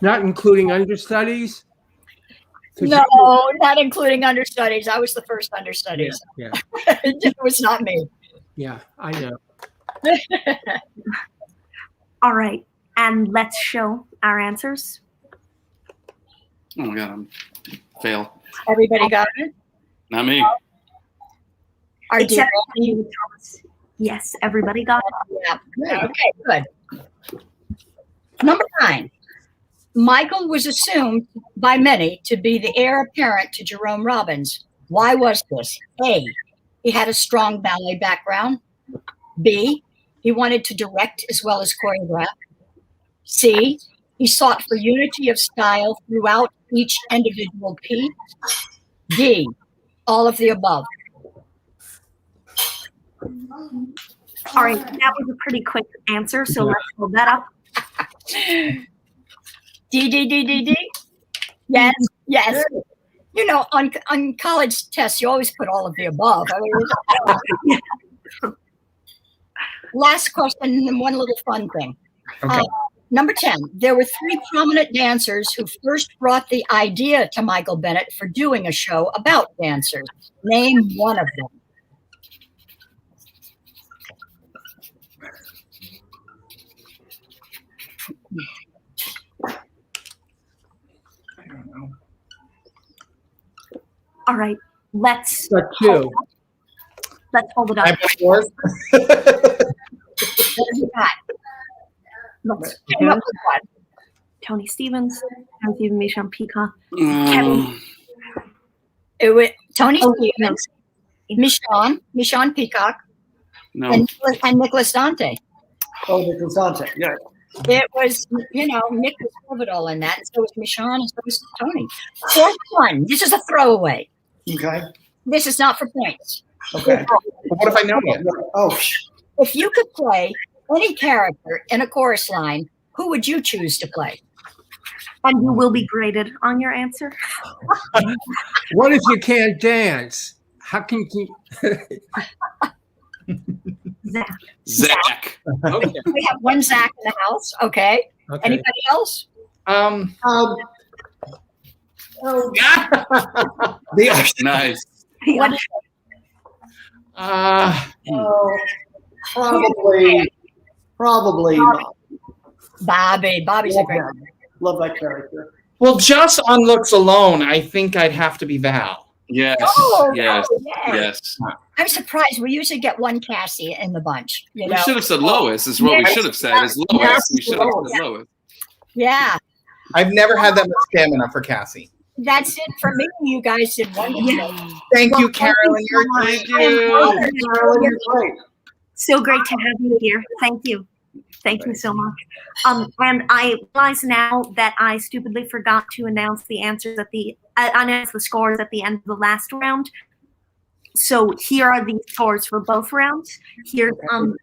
Not including understudies? No, not including understudies. I was the first understudies. Yeah. It was not me. Yeah, I know. All right, and let's show our answers. Oh my God, fail. Everybody got it? Not me. Are Except you? you, Thomas. Yes, everybody got it. Yeah. Okay, good. Number 9. Michael was assumed by many to be the heir apparent to Jerome Robbins. Why was this? A, he had a strong ballet background. B, he wanted to direct as well as choreograph. C, he sought for unity of style throughout each individual piece. D, all of the above. All right, that was a pretty quick answer, so let's hold that up. D. Yes, yes. You know, on college tests, you always put all of the above. I mean, last question, and one little fun thing. Okay. Number 10, there were 3 prominent dancers who first brought the idea to Michael Bennett for doing a show about dancers. Name one of them. All right, let's Got 2. let's hold it up. I have 4. What have you got? Let's Come up with one. Tony Stevens, Timothy Michon Peacock, Mm. Kevin. It was Tony Oh, Stevens, Michon Peacock, No. and Nicholas Dante. Oh, the Constante. Yeah. It was, you know, Nick was pivotal in that, and so was Michon, and so was Tony. 4th one. This is a throwaway. Okay. This is not for points. Okay. But what if I know it? Oh, If you could play any character in a chorus line, who would you choose to play? And you will be graded on your answer. What if you can't dance? How can you? Zach. Zach. Okay. We have one Zach in the house. Okay. Okay. Anybody else? oh, Nice. What is probably. Bobby? Bobby's a great one. Love that character. Well, just on looks alone, I think I'd have to be Val. Yes. Oh, yes. yeah. Yes. I'm surprised. We usually get one Cassie in the bunch. You We know? should have said Lois. Is what we should have said. Is Lois. We should have said Lois. Yeah. I've never had that much stamina for Cassie. That's it for me. You guys did wonderful. Thank you, Well, Carolyn. thank you so much. Thank you. Carolyn, you're great. So great to have you here. Thank you. Thank you so much. And I realize now that I stupidly forgot to announce the answers announce the scores at the end of the last round. So here are the scores for both rounds. Here,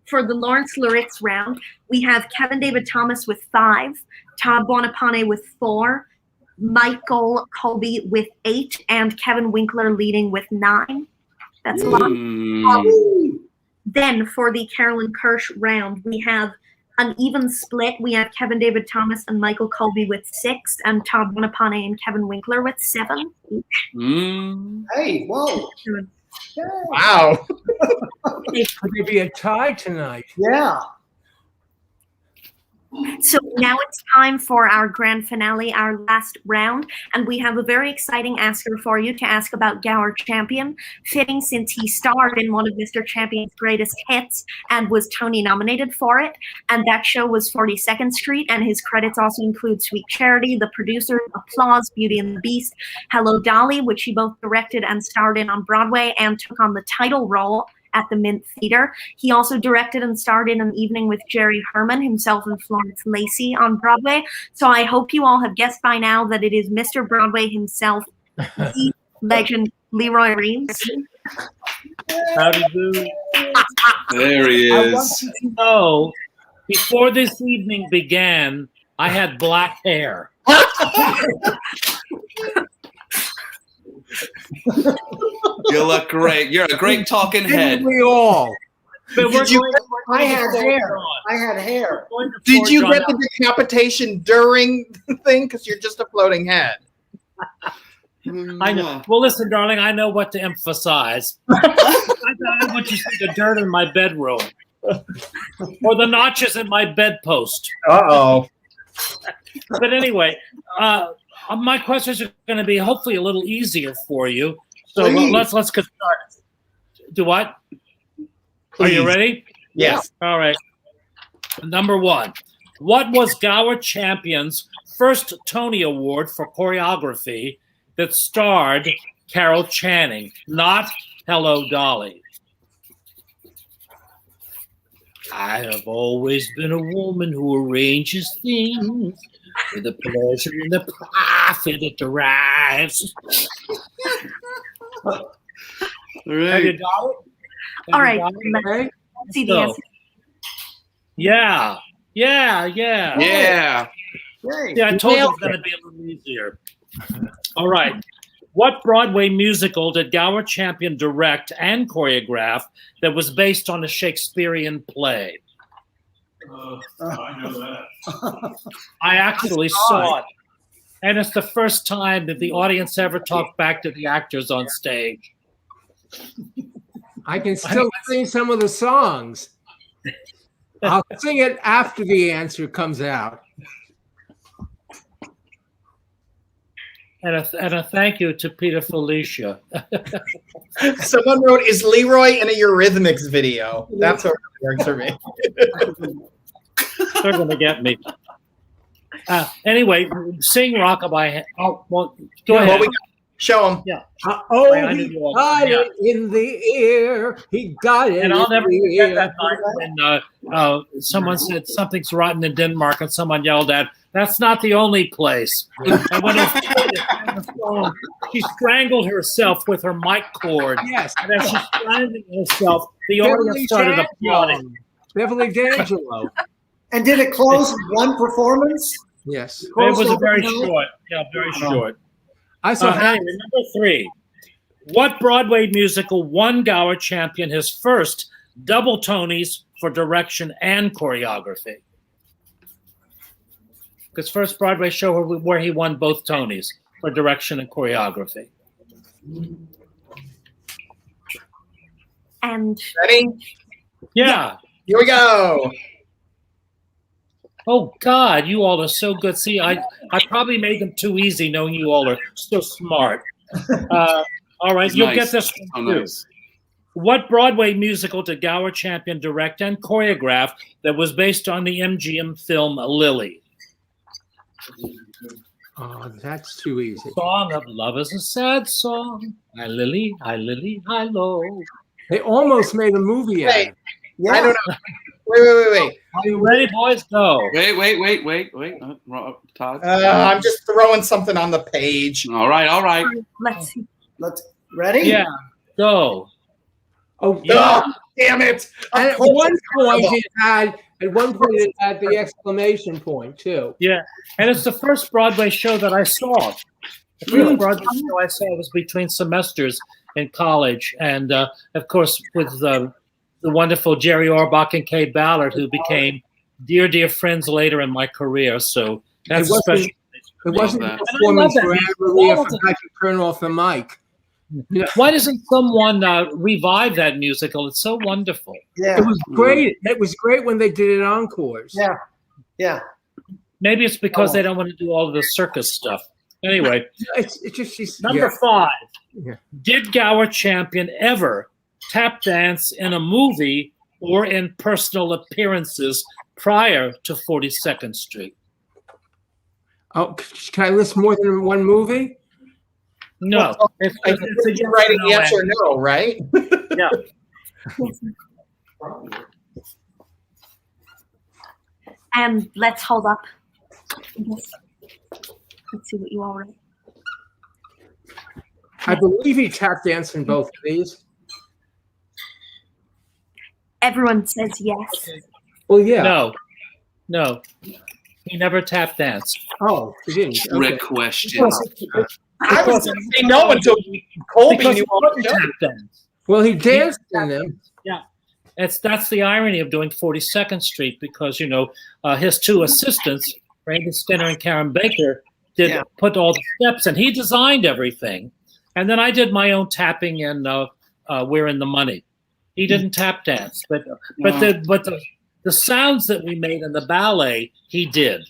for the Lawrence Laritz round, we have Kevin David Thomas with 5, Todd Bonapane with 4, Michael Colby with 8, and Kevin Winkler leading with 9. That's a lot. Then for the Carolyn Kirsch round, we have an even split. We have Kevin David Thomas and Michael Colby with 6, and Todd Bonapane and Kevin Winkler with 7 each. Hey, whoa. Wow. Could there be a tie tonight? Yeah. So now it's time for our grand finale, our last round, and we have a very exciting asker for you to ask about Gower Champion, fitting since he starred in one of Mr. Champion's greatest hits and was Tony nominated for it, and that show was 42nd Street, and his credits also include Sweet Charity, The Producer, Applause, Beauty and the Beast, Hello Dolly, which he both directed and starred in on Broadway and took on the title role at the Mint Theater. He also directed and starred in An Evening with Jerry Herman, himself and Florence Lacey on Broadway. So I hope you all have guessed by now that it is Mr. Broadway himself, the legend Leroy Reams. Howdy do. There he I want is. you to know, before this evening began, I had black hair. You look great. You're a great talking head. We all. But we're going I had hair. I had hair. Did you get the decapitation during the thing? Because you're just a floating head. I know. Well, listen, darling, I know what to emphasize. I want you to see the dirt in my bedroom or the notches in my bedpost. Uh-oh. But anyway, my questions are going to be hopefully a little easier for you. So let's get started. Do what? Please. Are you ready? Yes. All right. Number one, what was Gower Champion's first Tony Award for choreography that starred Carol Channing, not Hello, Dolly? I have always been a woman who arranges things for the pleasure and the profit it derives. All Have you right. got it? All right. Let's see the answer. Yeah. Yeah. Yeah, I told you it was going to be a little easier. All right. What Broadway musical did Gower Champion direct and choreograph that was based on a Shakespearean play? I know that. I actually saw it. And it's the first time that the audience ever talked back to the actors on stage. I can still sing some of the songs. I'll sing it after the answer comes out. And a thank you to Peter Felicia. Someone wrote, "Is Leroy in a Eurythmics video?" That's what works for me. They're going to get me. Anyway, sing Rockabye. Oh, well, go ahead. Show him. Yeah. He got it in the air. He got it. And I'll never in the forget air. that night when someone said something's rotten in Denmark, and someone yelled at, "That's not the only place." And when she strangled herself with her mic cord. Yes. And as she's strangling herself, the audience started applauding. Beverly D'Angelo. And did it close with one performance? Yes. It was a very short. Yeah, very short. I saw Anyway, number three. What Broadway musical won Gower Champion his first double Tonys for direction and choreography? His first Broadway show where he won both Tonys for direction and choreography. And ready? Yeah. Here we go. Oh God, you all are so good. See, I probably made them too easy, knowing you all are so smart. All right, you'll get this one too. Nice. What Broadway musical did Gower Champion direct and choreograph that was based on the MGM film Lily? Oh, that's too easy. Song of Love is a sad song. Hi Lily, hi Lily, hi Lo. They almost made a movie out of it. Yeah. I don't know. Wait. Are you ready, boys? Go. Wait. Todd. I'm just throwing something on the page. All right. let's see. Ready? Yeah, go. Oh, Yeah. Oh, damn it! And at one point it had the exclamation point too. Yeah, and it's the first Broadway show that I saw. The first Broadway show I saw was between semesters in college, and of course with the wonderful Jerry Orbach and Kay Ballard, who became dear friends later in my career. So that's a special. It wasn't a that. performance And I where love that. Maria forgot to turn off the mic. Why doesn't someone revive that musical? It's so wonderful. Yeah. It was great. It was great when they did it encores. Yeah. Maybe it's because they don't want to do all of the circus stuff. Anyway, It's just number 5. Yeah. Did Gower Champion ever tap dance in a movie or in personal appearances prior to 42nd Street? Oh, can I list more than one movie? No. It's a You're writing yes or no, right? Yeah. And let's hold up. Let's see what you all wrote. I believe he tap danced in both of these. Everyone says yes. Well, yeah. No. He never tap danced. Oh, he didn't. Trick Okay. question. I was going to say no until Colby Because knew he all the couldn't tap dance. Well, he danced in them. Yeah. That's the irony of doing 42nd Street, because, you know, his two assistants, Randy Skinner and Karen Baker, put all the steps, and he designed everything. And then I did my own tapping in We're in the Money. He didn't tap dance, but the sounds that we made in the ballet, he did.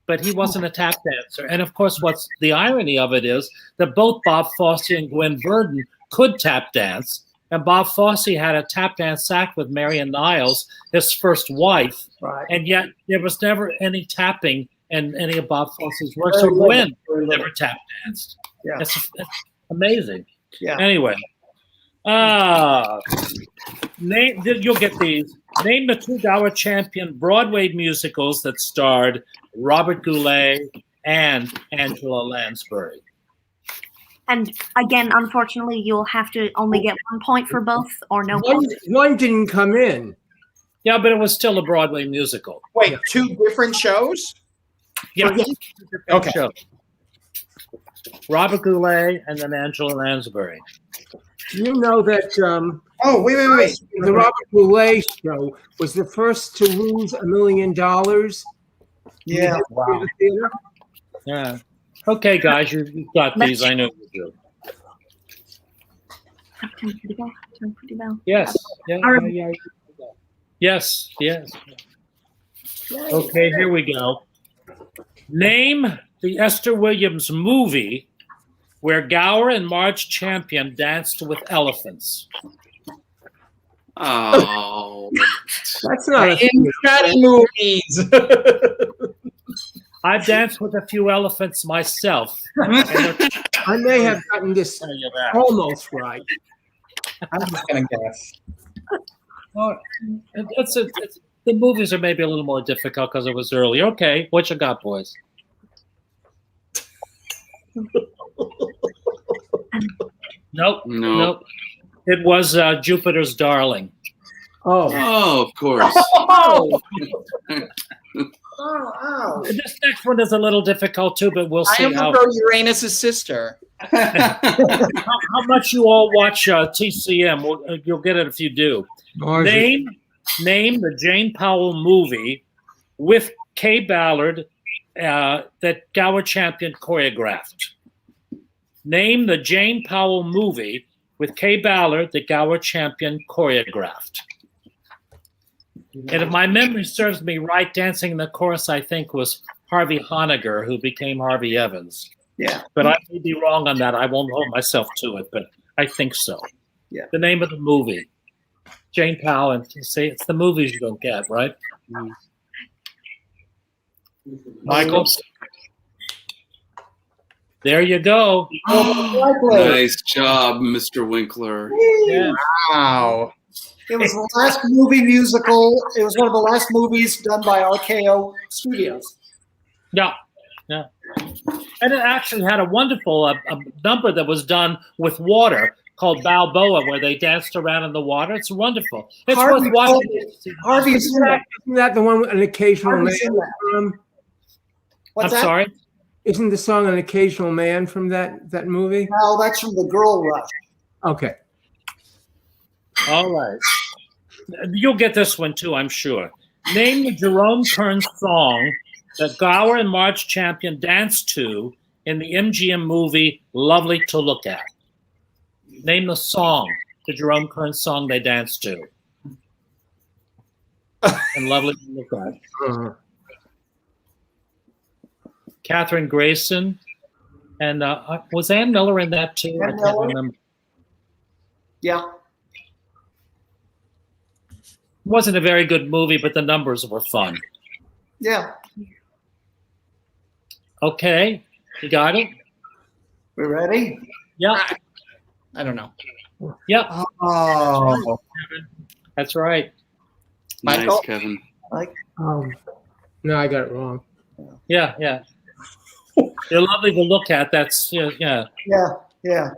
But he wasn't a tap dancer. And of course, what's the irony of it is that both Bob Fosse and Gwen Verdon could tap dance. And Bob Fosse had a tap dance act with Marion Niles, his first wife. Right. And yet there was never any tapping in any of Bob Fosse's work. So Gwen never tap danced. Yeah. It's amazing. Yeah. Anyway. You'll get these. Name the two Gower champion Broadway musicals that starred Robert Goulet and Angela Lansbury. And again, unfortunately, you'll have to only get 1 point for both, or no point. One didn't come in. Yeah, but it was still a Broadway musical. Wait, two different shows? Yeah. Okay. Shows. Robert Goulet and then Angela Lansbury. Do you know that wait. the Robert Goulet show was the first to lose $1 million? Yeah. Wow. Yeah. Okay, guys, you've got these. I know you do. Yes. Yeah. Yes. Okay, here we go. Name the Esther Williams movie where Gower and Marge Champion danced with elephants. Oh. That's not a movies. I've danced with a few elephants myself. I may have gotten this almost right. I'm just going to guess. Well, the movies are maybe a little more difficult because it was early. Okay, what you got, boys? Nope. It was Jupiter's Darling. Oh, of course. This next one is a little difficult too, but we'll see. I am Uranus' sister. How much you all watch TCM? You'll get it if you do. Name the Jane Powell movie with Kay Ballard that Gower champion choreographed. Name the Jane Powell movie with Kay Ballard that Gower champion choreographed. And if my memory serves me right, dancing in the chorus, I think, was Harvey Honegger, who became Harvey Evans. Yeah. But I may be wrong on that. I won't hold myself to it, but I think so. Yeah. The name of the movie. Jane Powell, and you say it's the movies you don't get, right? Michael? There you go. Nice job, Mr. Winkler. Yeah. Wow. It was the last movie musical. It was one of the last movies done by RKO Studios. Yeah. And it actually had a wonderful number that was done with water called Balboa, where they danced around in the water. It's wonderful. It's worth watching. Harvey's in that. Isn't that the one with an occasional man? What's I'm that? sorry? Isn't the song An Occasional Man from that movie? No, that's from the Girl Rush. Okay. All right. You'll get this one too, I'm sure. Name the Jerome Kern song that Gower and Marge Champion danced to in the MGM movie Lovely to Look At. Name the song, the Jerome Kern song they danced to. And Lovely to Look At. Catherine Grayson. And was Ann Miller in that too? I can't remember. Yeah. It wasn't a very good movie, but the numbers were fun. Yeah. Okay. You got it? We ready? Yeah. I don't know. Yep. Oh. That's right. Nice, Michael? Kevin. No, I got it wrong. Yeah. They're lovely to look at. That's, yeah. Yeah.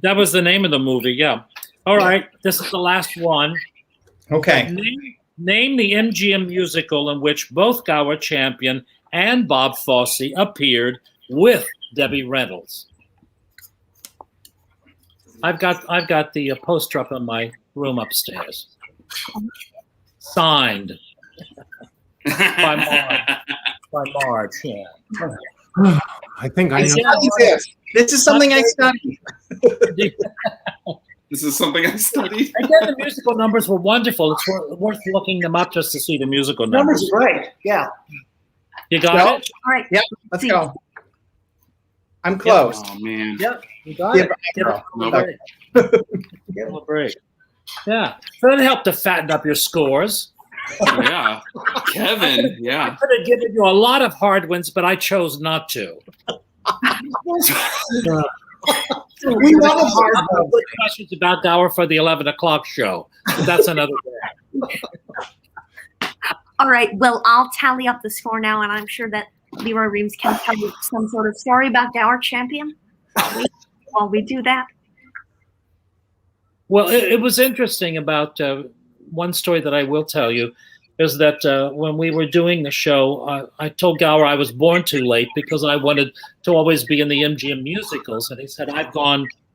That was the name of the movie, yeah. All right. This is the last one. Okay. Name the MGM musical in which both Gower Champion and Bob Fosse appeared with Debbie Reynolds. I've got the poster up in my room upstairs. Signed by Marge. By Marge, yeah. I think I know. study this. This is something I study. This is something I studied. And then the musical numbers were wonderful. It's worth looking them up just to see the musical numbers. Numbers are great. Yeah. You got it? All right. Yep, let's go. I'm close. Oh man. Yep, you got it. Give it No, a break. Give it a break. Yeah. So that helped to fatten up your scores. Yeah. Kevin. Yeah. I could have given you a lot of hard wins, but I chose not to. We love a hard one. Good questions about Gower for the 11 o'clock show. But that's another day. All right. Well, I'll tally up the score now, and I'm sure that Leroy Reams can tell you some sort of story about Gower champion while we do that. Well, it was interesting about one story that I will tell you is that when we were doing the show, I told Gower I was born too late because I wanted to always be in the MGM musicals. And he said,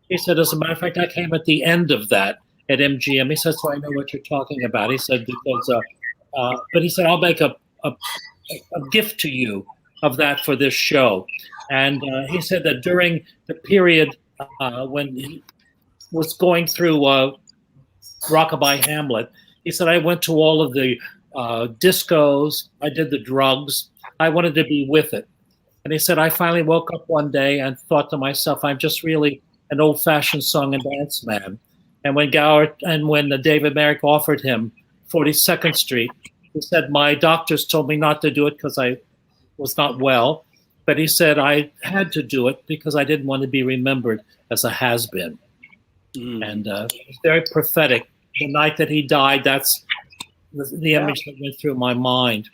he said, as a matter of fact, I came at the end of that at MGM. He said, so I know what you're talking about. He said, because, but he said, I'll make a gift to you of that for this show. And he said that during the period when he was going through Rockabye Hamlet, he said, I went to all of the discos, I did the drugs, I wanted to be with it. And he said, I finally woke up one day and thought to myself, I'm just really an old-fashioned song and dance man. And when David Merrick offered him 42nd Street, he said, my doctors told me not to do it because I was not well. But he said, I had to do it because I didn't want to be remembered as a has-been. And it was very prophetic. The night that he died, that's the image that went through my mind.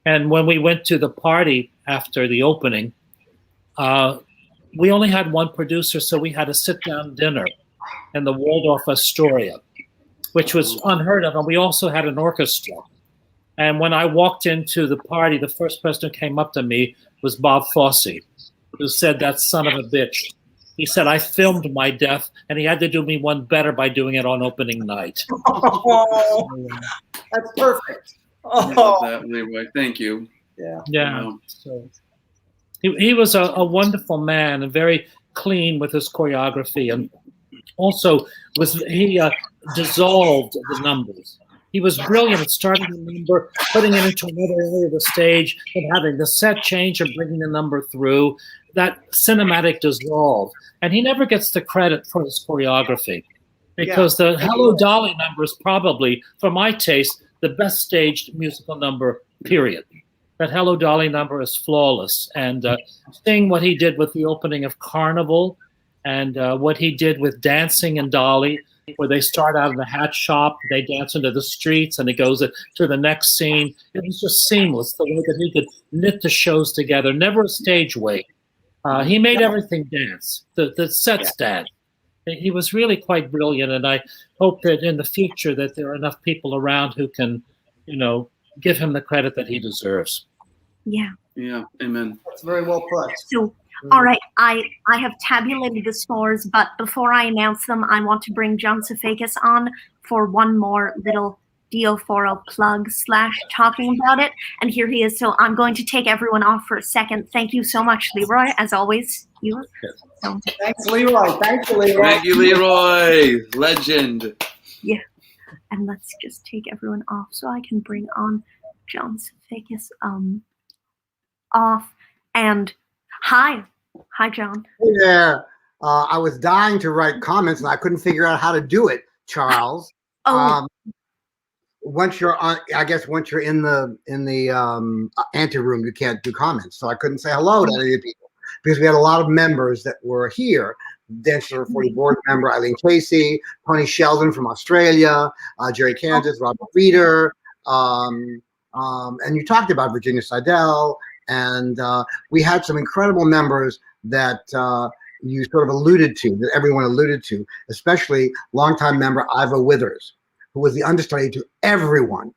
And when we went to the party after the opening, we only had one producer, so we had a sit-down dinner in the Waldorf Astoria, which was unheard of. And we also had an orchestra. And when I walked into the party, the first person who came up to me was Bob Fosse, who said, that son of a bitch. He said, I filmed my death, and he had to do me one better by doing it on opening night. Oh, that's perfect. I love that, Leroy. Thank you. Yeah. Yeah. So he was a wonderful man and very clean with his choreography, and also he dissolved the numbers. He was brilliant at starting the number, putting it into another area of the stage, and having the set change and bringing the number through. That cinematic dissolve. And he never gets the credit for his choreography because the Hello Dolly number is probably, for my taste, the best staged musical number, period. That Hello Dolly number is flawless. And seeing what he did with the opening of Carnival and what he did with Dancing and Dolly, where they start out in the hat shop, they dance into the streets, and it goes to the next scene. It was just seamless, the way that he could knit the shows together, never a stage wait. He made everything dance, the sets dance. He was really quite brilliant, and I hope that in the future that there are enough people around who can, give him the credit that he deserves. Yeah. Yeah. Amen. That's very well put. So, all right, I have tabulated the scores, but before I announce them, I want to bring John Safakis on for one more little Dioforo plug / talking about it. And here he is. So I'm going to take everyone off for a second. Thank you so much, Leroy. As always, you. So. Thanks, Leroy. Thank you, Leroy. Thank you, Leroy. Legend. Yeah. And let's just take everyone off so I can bring on John Safakis off. And hi, John. Hey there. I was dying to write comments and I couldn't figure out how to do it, Charles. Once you're on, I guess once you're in the anteroom, you can't do comments. So I couldn't say hello to any of the people because we had a lot of members that were here. Dance Over 40 board member Eileen Casey, Tony Sheldon from Australia, Jerry Kansas, Robert Reeder, and you talked about Virginia Seidel, and we had some incredible members that you sort of alluded to, that everyone alluded to, especially longtime member Iva Withers, who was the understudy to everyone.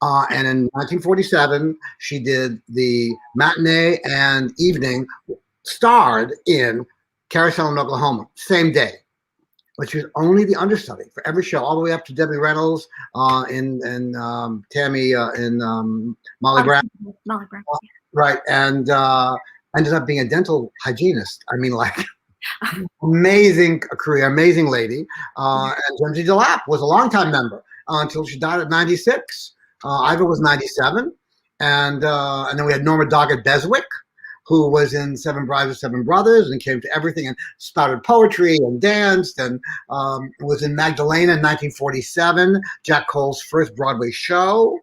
And in 1947, she did the matinee and evening, starred in Carousel in Oklahoma, same day. but she was only the understudy for every show, all the way up to Debbie Reynolds and Tammy and Molly Brown. Molly Brown. Right, and ended up being a dental hygienist. I mean, like, amazing career, amazing lady. And Jimsy DeLapp was a longtime member until she died at 96. Ivor was 97, and then we had Norma Doggett Beswick, who was in Seven Brides and Seven Brothers and came to everything and started poetry and danced and was in Magdalena in 1947, Jack Cole's first Broadway show.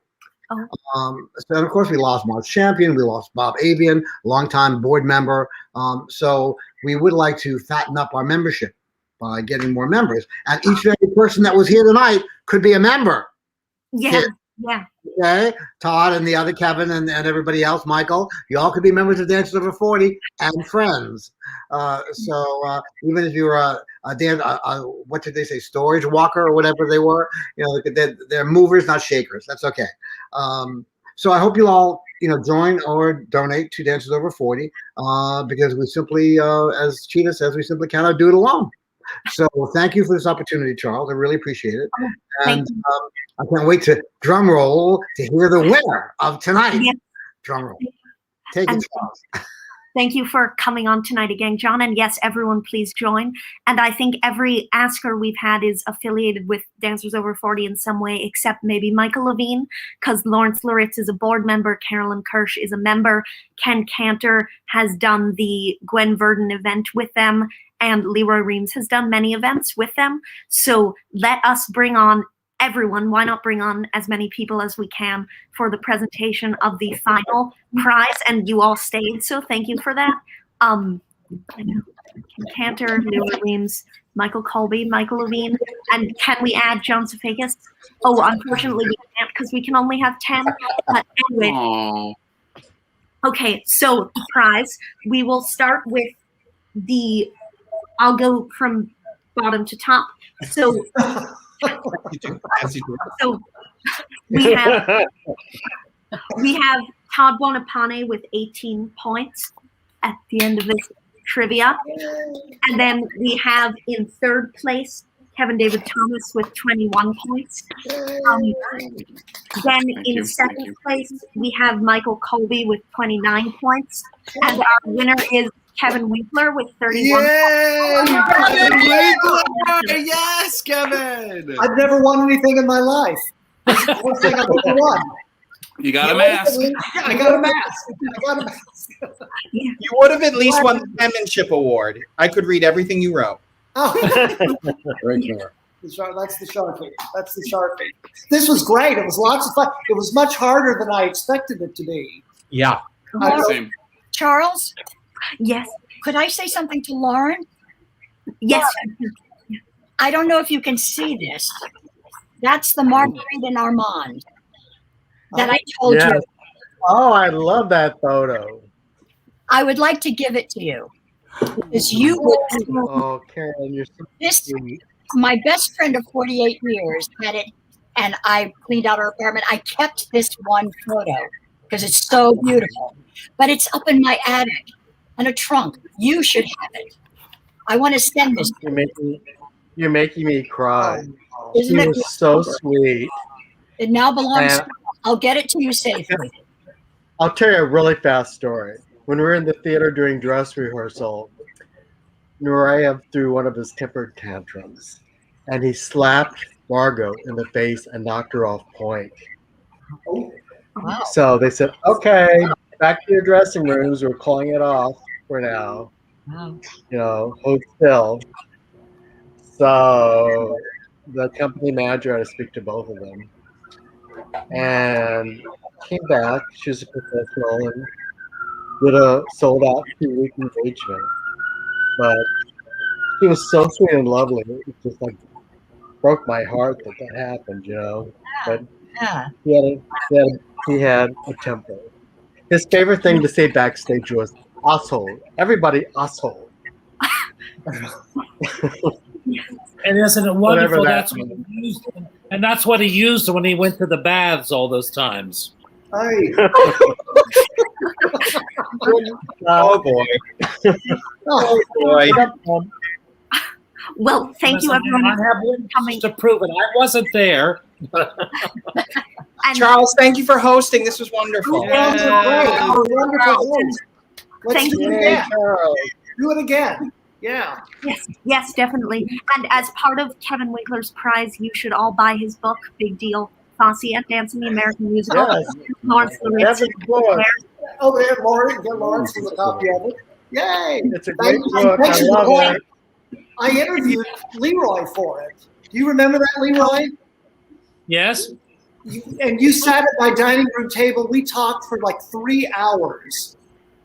So of course we lost Marge Champion, we lost Bob Avian, longtime board member. So we would like to fatten up our membership by getting more members. And each and every person that was here tonight could be a member. Yeah, yeah. Okay, Todd and the other Kevin and everybody else, Michael, you all could be members of Dancers Over 40 and friends. So even if you were what did they say, storage walker or whatever they were, you know, they're movers, not shakers. That's okay. So I hope you all, you know, join or donate to Dancers Over 40 because we simply, as Cheetah says, we simply cannot do it alone. So thank you for this opportunity, Charles. I really appreciate it. And I can't wait to drum roll to hear the winner of tonight. Yes. Drum roll. Take it, Charles. Thank you for coming on tonight again, John. And yes, everyone, please join. And I think every asker we've had is affiliated with Dancers Over 40 in some way, except maybe Michael Levine, because Lawrence Leritz is a board member. Carolyn Kirs is a member. Ken Cantor has done the Gwen Verdon event with them. And Leroy Reams has done many events with them. So let us bring on everyone. Why not bring on as many people as we can for the presentation of the final prize? And you all stayed, so thank you for that. Cantor, Leroy Reams, Michael Colby, Michael Levine, and can we add John Safakis? Oh, unfortunately we can't because we can only have 10. But anyway. Aww. Okay, so the prize, we will start with I'll go from bottom to top. So, so we have Todd Bonapane with 18 points at the end of this trivia. And then we have in third place Kevin David Thomas with 21 points. Then in second place we have Michael Colby with 29 points. And our winner is Kevin Winkler with 31 points. Yes, Kevin! I've never won anything in my life. That's the first thing I've ever won. You got a mask. I got a mask. You would have at least won the penmanship award. I could read everything you wrote. Oh. Right there. That's the Sharpie. That's the Sharpie. This was great. It was lots of fun. It was much harder than I expected it to be. Yeah. Same. Charles? Yes. Could I say something to Lauren? Yes. I don't know if you can see this. That's the Marguerite and Armand that I told you. Oh, I love that photo. I would like to give it to you. Because you would. Oh, Carolyn, you're so sweet. My best friend of 48 years had it, and I cleaned out her apartment. I kept this one photo because it's so beautiful. But it's up in my attic in a trunk. You should have it. I want to send this. You're making me cry. Isn't it so sweet? It now belongs. I'll get it to you safely. I'll tell you a really fast story. When we were in the theater doing dress rehearsal, Nuraya threw one of his tempered tantrums, and he slapped Margot in the face and knocked her off point. Wow. So they said, "Okay, back to your dressing rooms. We're calling it off for now. Wow. You know, hold still." So the company manager had to speak to both of them, and came back. She was a professional and did a sold-out 2-week engagement. But she was so sweet and lovely. It just like broke my heart that happened, you know. But he had a temper. His favorite thing to say backstage was "asshole." Everybody, asshole. And isn't it wonderful? That's what he used, and that's what he used when he went to the baths all those times. Oh boy! Oh boy! Well, thank you, everyone. I have witnesses to prove it. I wasn't there. And Charles, thank you for hosting. This was wonderful. Charles, you're great. You're a wonderful host. Let's Thank do you. it again. Do it again. Yeah. yes, definitely. And as part of Kevin Winkler's prize, you should all buy his book, Big Deal, Fosse at Dance in the American Musical. Yes. Lawrence Leritz. Over there, Lauren. Get Lawrence for the copy of it. Yay. It's a great Thank- book. thanks I for love going. it. I interviewed Leroy for it. Do you remember that, Leroy? Yes? And you sat at my dining room table. We talked for like 3 hours.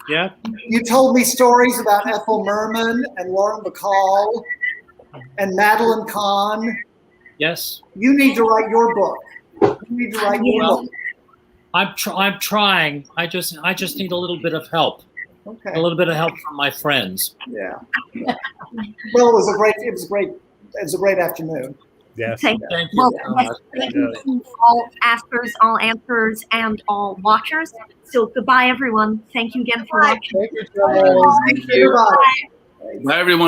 Yeah? You told me stories about Ethel Merman and Lauren Bacall and Madeline Kahn. Yes? You need to write your book. You need to write your book. I'm trying. I just need a little bit of help. Okay. A little bit of help from my friends. Yeah. Well, it was a great afternoon. Yes. Thank you. Well, so yes, much. thank you to all askers, all answers, and all watchers. So goodbye, everyone. Thank you again for watching. Thank you, Charles. Thank you. Bye. Bye, everyone.